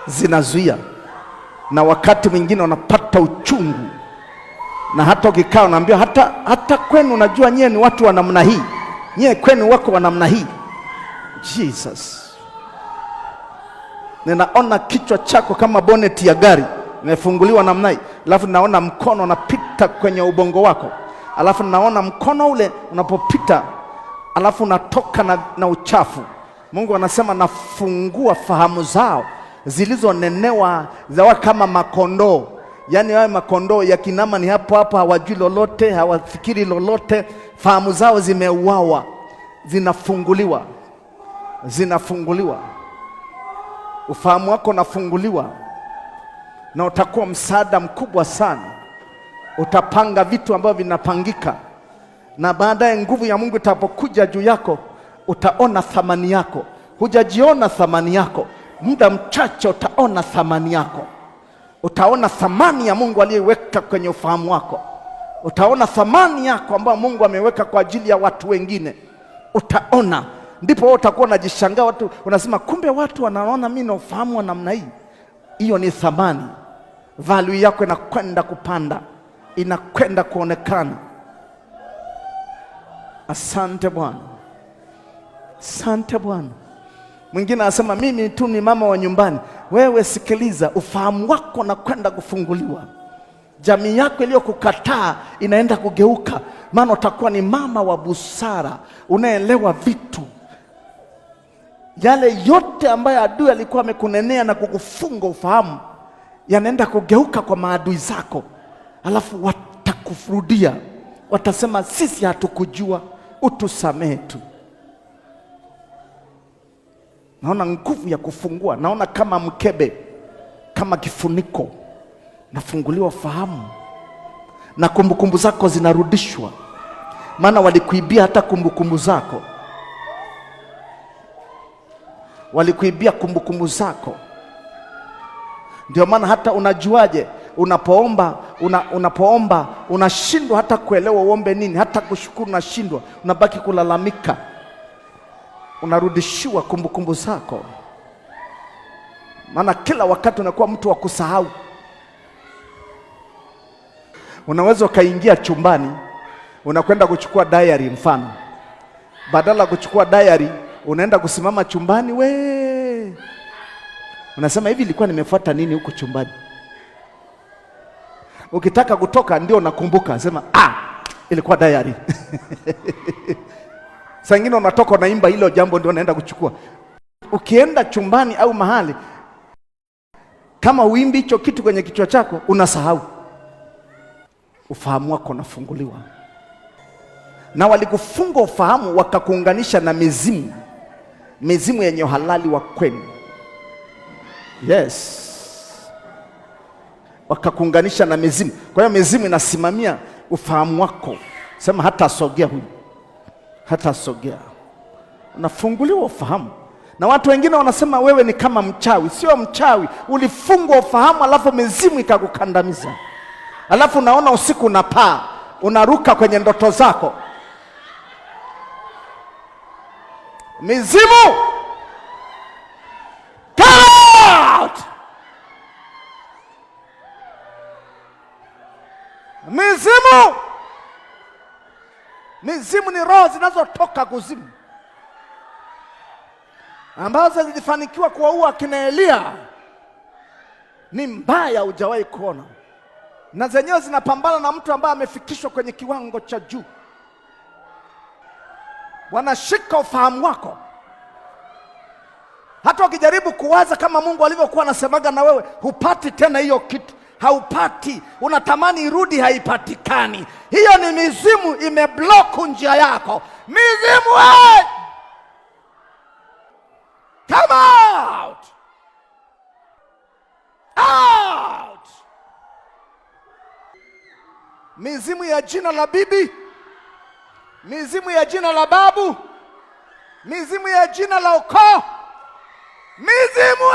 zinazuia. Na wakati mwingine unapata uchungu, na hata ukikaa unaambia hata kwenu, unajua nyie ni watu wa namna hii, nyie kwenu wako wa namna hii. Jesus, ninaona kichwa chako kama boneti ya gari imefunguliwa namna hii, alafu naona mkono unapita kwenye ubongo wako, alafu naona mkono ule unapopita, alafu unatoka na uchafu. Mungu anasema nafungua fahamu zao zilizonenewa zawa kama makondoo. Yaani wao makondoo yakinama ni hapo hapo, hawajui lolote, hawafikiri lolote, fahamu zao zimeuawa, zinafunguliwa. Zinafunguliwa. Ufahamu wako unafunguliwa na utakuwa msaada mkubwa sana. Utapanga vitu ambavyo vinapangika, na baadaye nguvu ya Mungu itapokuja juu yako utaona thamani yako. Hujajiona thamani yako, muda mchache utaona thamani yako. Utaona thamani ya Mungu aliyeweka kwenye ufahamu wako. Utaona thamani yako ambayo Mungu ameweka kwa ajili ya watu wengine. Utaona, ndipo wewe utakuwa unajishangaa, watu unasema kumbe watu wanaona mimi na ufahamu wa namna hii. Hiyo ni thamani. Value yako inakwenda kupanda, inakwenda kuonekana. Asante Bwana. Asante Bwana. Mwingine anasema mimi tu ni mama wa nyumbani. Wewe sikiliza, ufahamu wako unakwenda kufunguliwa. Jamii yako iliyokukataa inaenda kugeuka, maana utakuwa ni mama wa busara, unaelewa vitu. Yale yote ambayo adui alikuwa amekunenea na kukufunga ufahamu yanaenda kugeuka kwa maadui zako, alafu watakufurudia, watasema sisi hatukujua, utusamehe tu. Naona nguvu ya kufungua, naona kama mkebe, kama kifuniko, nafunguliwa fahamu na kumbukumbu zako zinarudishwa, maana walikuibia hata kumbukumbu zako. Walikuibia kumbukumbu zako. Ndio maana hata unajuaje unapoomba unashindwa hata kuelewa uombe nini, hata kushukuru unashindwa, unabaki kulalamika. Unarudishiwa kumbukumbu zako, maana kila wakati unakuwa mtu wa kusahau. Unaweza ukaingia chumbani, unakwenda kuchukua diary mfano, badala ya kuchukua diary unaenda kusimama chumbani, unasema hivi ilikuwa nimefuata nini huko chumbani? Ukitaka kutoka ndio unakumbuka, sema ilikuwa diary. Saa ingine unatoka unaimba hilo jambo ndio unaenda kuchukua. Ukienda chumbani au mahali, kama uimbi hicho kitu kwenye kichwa chako unasahau. Ufahamu wako unafunguliwa. Na walikufunga ufahamu wakakuunganisha na mizimu yenye uhalali wa kwenu. Yes. Wakakuunganisha na mizimu. Kwa hiyo mizimu inasimamia ufahamu wako. Sema hata sogea huyu, hata sogea. Unafunguliwa ufahamu. Na watu wengine wanasema wewe ni kama mchawi. Sio mchawi, ulifungwa ufahamu alafu mizimu ikakukandamiza. Alafu unaona usiku unapaa, unaruka kwenye ndoto zako. Mizimu, come out! Mizimu ni roho zinazotoka kuzimu, ambazo zilifanikiwa kuwaua kina Elia. Ni mbaya, hujawahi kuona. Na zenyewe zinapambana na mtu ambaye amefikishwa kwenye kiwango cha juu. Wanashika ufahamu wako. Hata ukijaribu kuwaza kama Mungu alivyokuwa anasemaga na wewe, hupati tena hiyo kitu. Haupati, unatamani irudi, haipatikani. Hiyo ni mizimu imeblock njia yako. Mizimu, come out! Out! Mizimu ya jina la bibi, mizimu ya jina la babu, mizimu ya jina la ukoo, mizimu,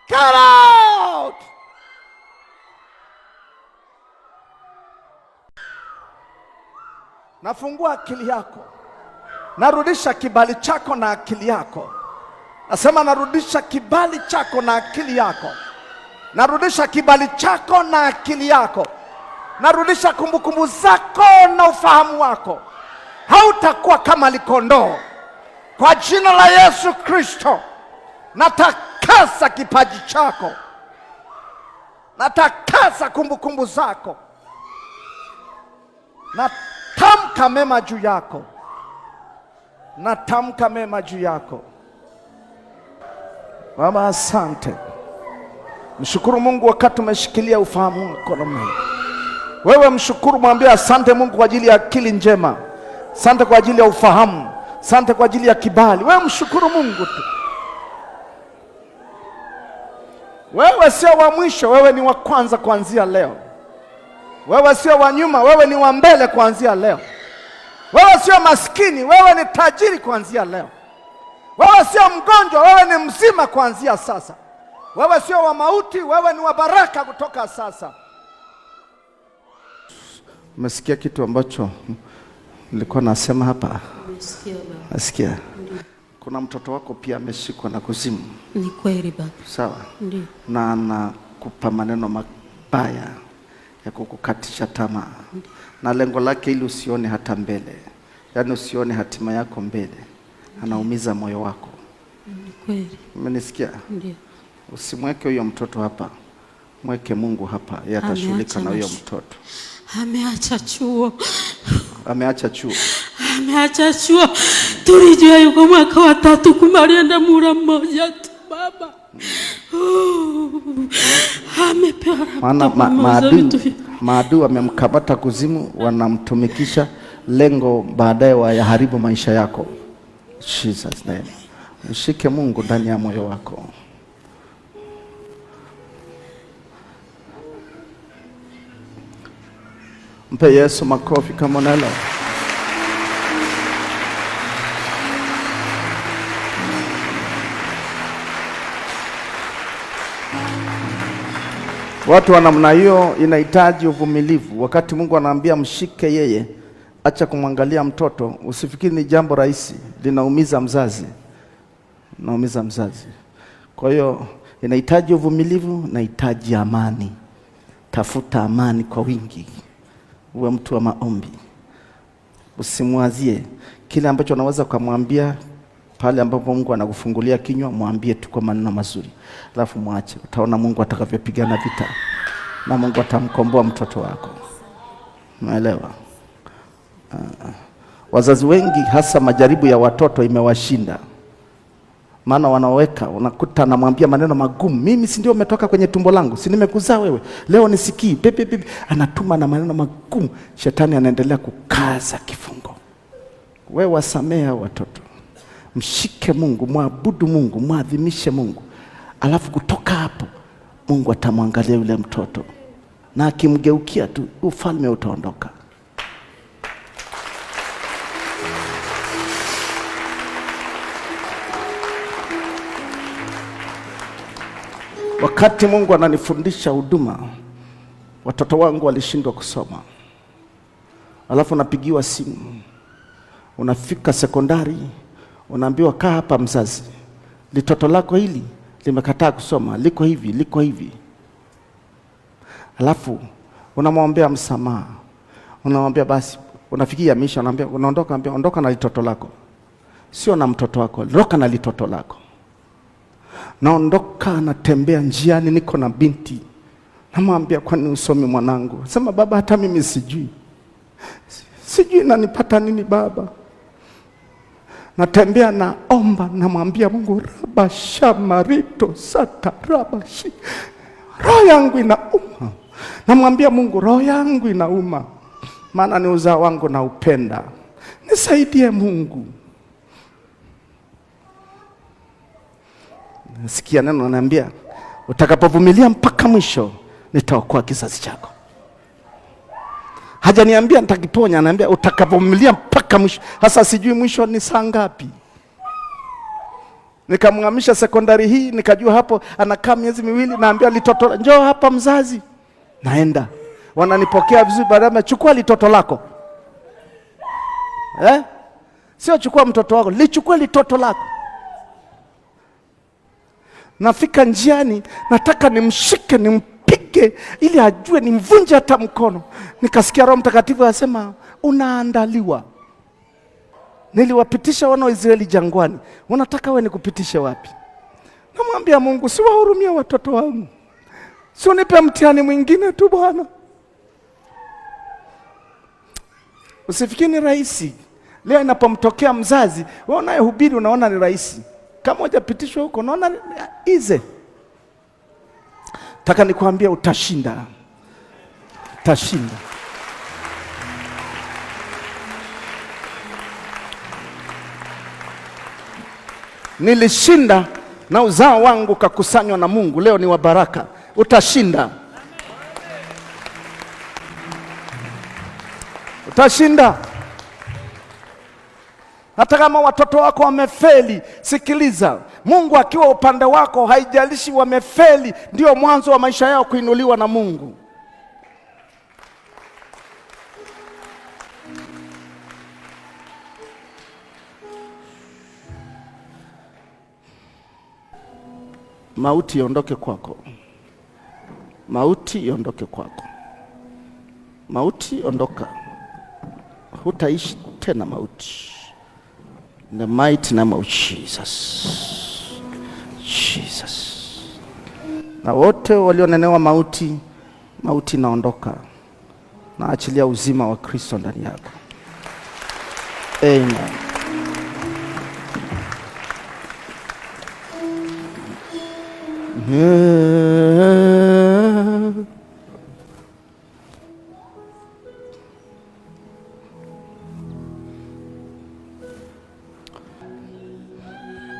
get out! Nafungua akili yako, narudisha kibali chako na akili yako. Nasema narudisha kibali chako na akili yako. Narudisha kibali chako na akili yako. Narudisha kumbukumbu zako na ufahamu wako. Hautakuwa kama likondoo. Kwa jina la Yesu Kristo, natakasa kipaji chako. Natakasa kumbukumbu zako. Natamka mema juu yako. natamka mema juu yako. Baba, asante. Mshukuru Mungu wakati umeshikilia ufahamu wako namna hii. Wewe mshukuru, mwambie asante Mungu kwa ajili ya akili njema. Asante kwa ajili ya ufahamu. Asante kwa ajili ya kibali. Wewe mshukuru Mungu tu. Wewe sio wa mwisho, wewe ni wa kwanza kuanzia leo. Wewe sio wa nyuma, wewe ni wa mbele kuanzia leo. Wewe sio maskini, wewe ni tajiri kuanzia leo. Wewe sio mgonjwa, wewe ni mzima kuanzia sasa. Wewe sio wa mauti, wewe ni wa baraka kutoka sasa. Umesikia kitu ambacho nilikuwa nasema hapa?
Nimesikia baba.
Nasikia. Kuna mtoto wako pia ameshikwa na kuzimu.
Ni kweli baba.
Sawa?
Ndiyo.
Na anakupa maneno mabaya ya kukukatisha tamaa. Na lengo lake ili usione hata mbele. Yaani usione hatima yako mbele. Anaumiza moyo wako.
Ni kweli.
Umenisikia?
Ndiyo.
Usimweke huyo mtoto hapa. Mweke Mungu hapa. Yeye atashughulika na huyo mtoto.
Ameacha chuo.
Ameacha chuo.
Ameacha chuo. Tulijua yuko mwaka wa 3 kumbe alienda mura mmoja tu baba. Amepewa
maadui wamemkamata kuzimu, wanamtumikisha lengo baadaye wayaharibu maisha yako. Jesus name. Mshike Mungu ndani ya moyo wako. Mpe Yesu makofi kama nalo. Watu wa namna hiyo inahitaji uvumilivu. Wakati Mungu anaambia mshike yeye, acha kumwangalia mtoto, usifikiri ni jambo rahisi, linaumiza mzazi. Linaumiza mzazi. Kwa hiyo inahitaji uvumilivu, inahitaji amani. Tafuta amani kwa wingi. Uwe mtu wa maombi. Usimwazie kile ambacho unaweza kumwambia pale ambapo Mungu anakufungulia kinywa, mwambie tu kwa maneno mazuri. Alafu mwache. Utaona Mungu atakavyopigana vita. Na Mungu atamkomboa mtoto wako. Unaelewa? Wazazi wengi hasa majaribu ya watoto imewashinda. Maana wanaweka, unakuta anamwambia maneno magumu. Mimi si ndio umetoka kwenye tumbo langu? Si nimekuzaa wewe? Leo nisikii. Pepe. Anatuma na maneno magumu. Shetani anaendelea kukaza kifungo. Wewe wasamehe watoto. Mshike Mungu, muabudu Mungu, muadhimishe Mungu. Alafu kutoka hapo Mungu atamwangalia yule mtoto. Na akimgeukia tu ufalme utaondoka. Wakati Mungu ananifundisha huduma, watoto wangu walishindwa kusoma. Alafu unapigiwa simu. Unafika sekondari, unaambiwa kaa hapa mzazi. Litoto lako hili limekataa kusoma, liko hivi. Alafu unamwombea msamaha. Unamwambia basi, unafikia misha, unaambia unaondoka, ambia ondoka na litoto lako. Sio na mtoto wako, ondoka na litoto lako. Naondoka, natembea njiani, niko na binti. Namwambia kwani usomi mwanangu? Sema baba, hata mimi sijui. Sijui nanipata nini baba. Natembea naomba, namwambia Mungu rabashamarito satarabashi. Roho yangu inauma. Namwambia Mungu, roho yangu inauma. Maana ni uzao wangu na upenda. Nisaidie Mungu. Sikia neno ananiambia, utakapovumilia mpaka mwisho nitaokoa kizazi chako. Hajaniambia nitakiponya, ananiambia utakapovumilia mpaka mwisho. Hasa sijui mwisho ni saa ngapi. Nikamhamisha sekondari hii, nikajua hapo anakaa miezi 2, naambia litoto, njoo hapa mzazi. Naenda. Wananipokea vizuri, baadaye chukua litoto lako. Sio chukua mtoto wako, lichukue litoto lako. Nafika njiani, nataka nimshike, nimpige ili ajue, nimvunje hata mkono. Nikasikia Roho Mtakatifu anasema unaandaliwa. Niliwapitisha wana wa Israeli jangwani. Unataka wewe nikupitishe wapi? Namwambia Mungu, siwahurumia watoto wangu. Si unipe mtihani mwingine tu Bwana. Usifikiri ni rahisi. Leo inapomtokea mzazi, wewe unayehubiri unaona ni rahisi. Kama hujapitishwa huko unaona easy. Nataka nikwambie utashinda. Utashinda. Nilishinda na uzao wangu kakusanywa na Mungu. Leo ni wa baraka. Utashinda. Utashinda. Hata kama watoto wako wamefeli, sikiliza. Mungu akiwa upande wako, haijalishi wamefeli, ndio mwanzo wa maisha yao kuinuliwa na Mungu. Mauti iondoke kwako. Mauti iondoke kwako. Mauti ondoka. Hutaishi tena mauti. In the mighty name of Jesus. Jesus. Na wote walionenewa mauti, mauti inaondoka. Na achilia uzima wa Kristo ndani yako. Amen.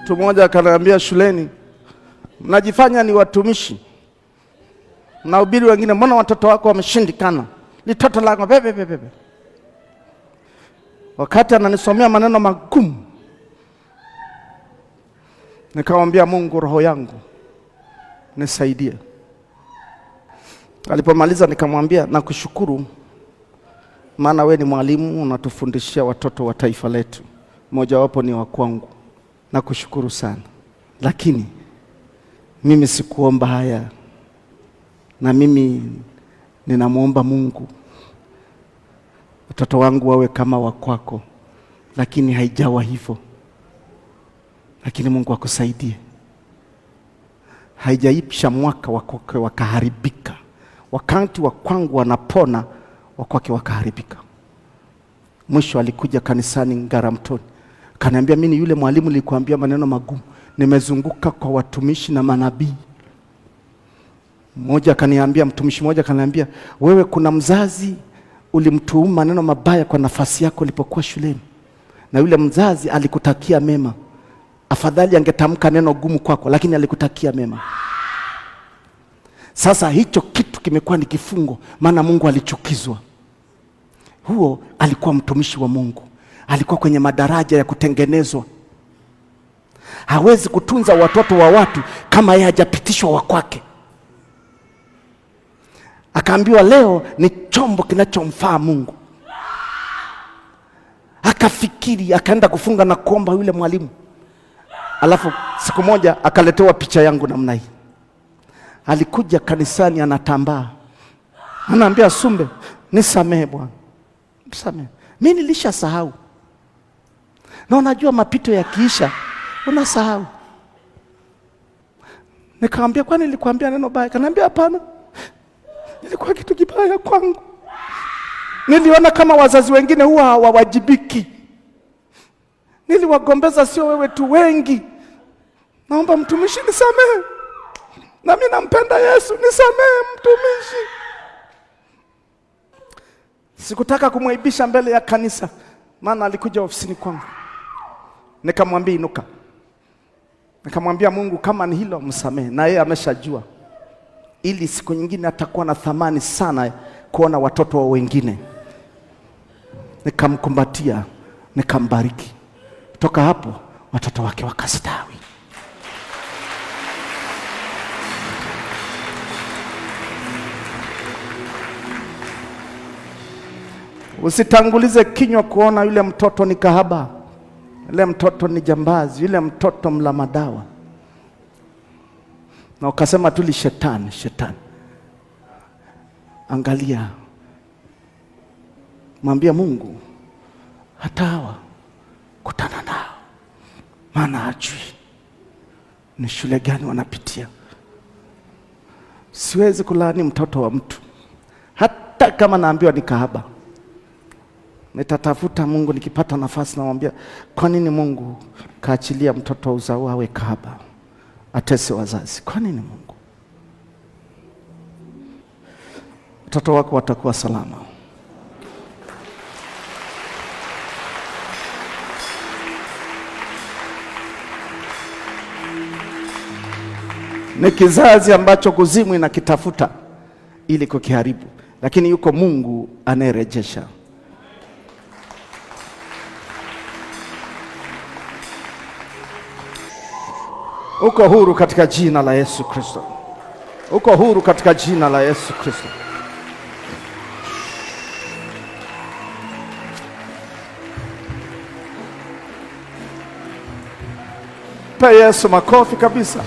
Mtu mmoja akaniambia shuleni, mnajifanya ni watumishi, mnahubiri wengine, mbona watoto wako wameshindikana? Litoto lako bebe. Wakati ananisomea maneno magumu, nikamwambia Mungu, roho yangu nisaidie. Alipomaliza nikamwambia, nakushukuru maana we ni mwalimu, unatufundishia watoto wa taifa letu, mmoja wapo ni wa kwangu. Nakushukuru sana, lakini mimi sikuomba haya, na mimi ninamuomba Mungu watoto wangu wawe kama wa kwako, lakini haijawa hivyo. Lakini Mungu akusaidie. Haijaisha mwaka wakwake wakaharibika, wakati wa kwangu wanapona, wakwake wakaharibika. Mwisho alikuja kanisani Ngaramtoni, kaniambia, mimi yule mwalimu nilikuambia maneno magumu, nimezunguka kwa watumishi na manabii. Mmoja kaniambia, mtumishi mmoja kaniambia, wewe kuna mzazi ulimtuuma maneno mabaya kwa nafasi yako ulipokuwa shuleni, na yule mzazi alikutakia mema. Afadhali angetamka neno gumu kwako, lakini alikutakia mema. Sasa hicho kitu kimekuwa ni kifungo, maana Mungu alichukizwa. Huo alikuwa mtumishi wa Mungu, alikuwa kwenye madaraja ya kutengenezwa. Hawezi kutunza watoto wa watu kama yeye hajapitishwa wa kwake. Akaambiwa leo ni chombo kinachomfaa Mungu. Akafikiri, akaenda kufunga na kuomba yule mwalimu. Alafu siku moja akaletewa picha yangu namna hii. Alikuja kanisani anatambaa. Anaambia, Sumbe, nisamehe bwana. Nisamehe. Mimi nilishasahau. Na unajua mapito yakiisha unasahau. Nikamwambia, kwani nilikwambia neno baya? Kaniambia, hapana. Ilikuwa kitu kibaya kwangu. Niliona kama wazazi wengine huwa hawawajibiki. Niliwagombeza sio wewe tu, wengi. Naomba mtumishi nisamehe. Na mimi nampenda Yesu, nisamehe mtumishi. Sikutaka kumwaibisha mbele ya kanisa, maana alikuja ofisini kwangu. Nikamwambia, inuka. Nikamwambia, Mungu kama ni hilo msamehe, na yeye ameshajua. Ili siku nyingine atakuwa na thamani sana kuona watoto wa wengine. Nikamkumbatia, nikambariki. Toka hapo watoto wake wakastawi. Usitangulize kinywa kuona yule mtoto ni kahaba, yule mtoto ni jambazi, yule mtoto mla madawa, na ukasema tu li shetani. Angalia, mwambie Mungu, hata hawa kutana nao, maana hajui ni shule gani wanapitia. Siwezi kulaani mtoto wa mtu, hata kama naambiwa ni kahaba. Nitatafuta Mungu, nikipata nafasi namwambia, kwa nini Mungu kaachilia mtoto uzao awe kahaba, atese wazazi? Kwa nini Mungu? Watoto wako watakuwa salama. Ni kizazi ambacho kuzimu inakitafuta ili kukiharibu, lakini yuko Mungu anayerejesha. Uko huru katika jina la Yesu Kristo. Uko huru katika jina la Yesu Kristo. Pe Yesu makofi kabisa.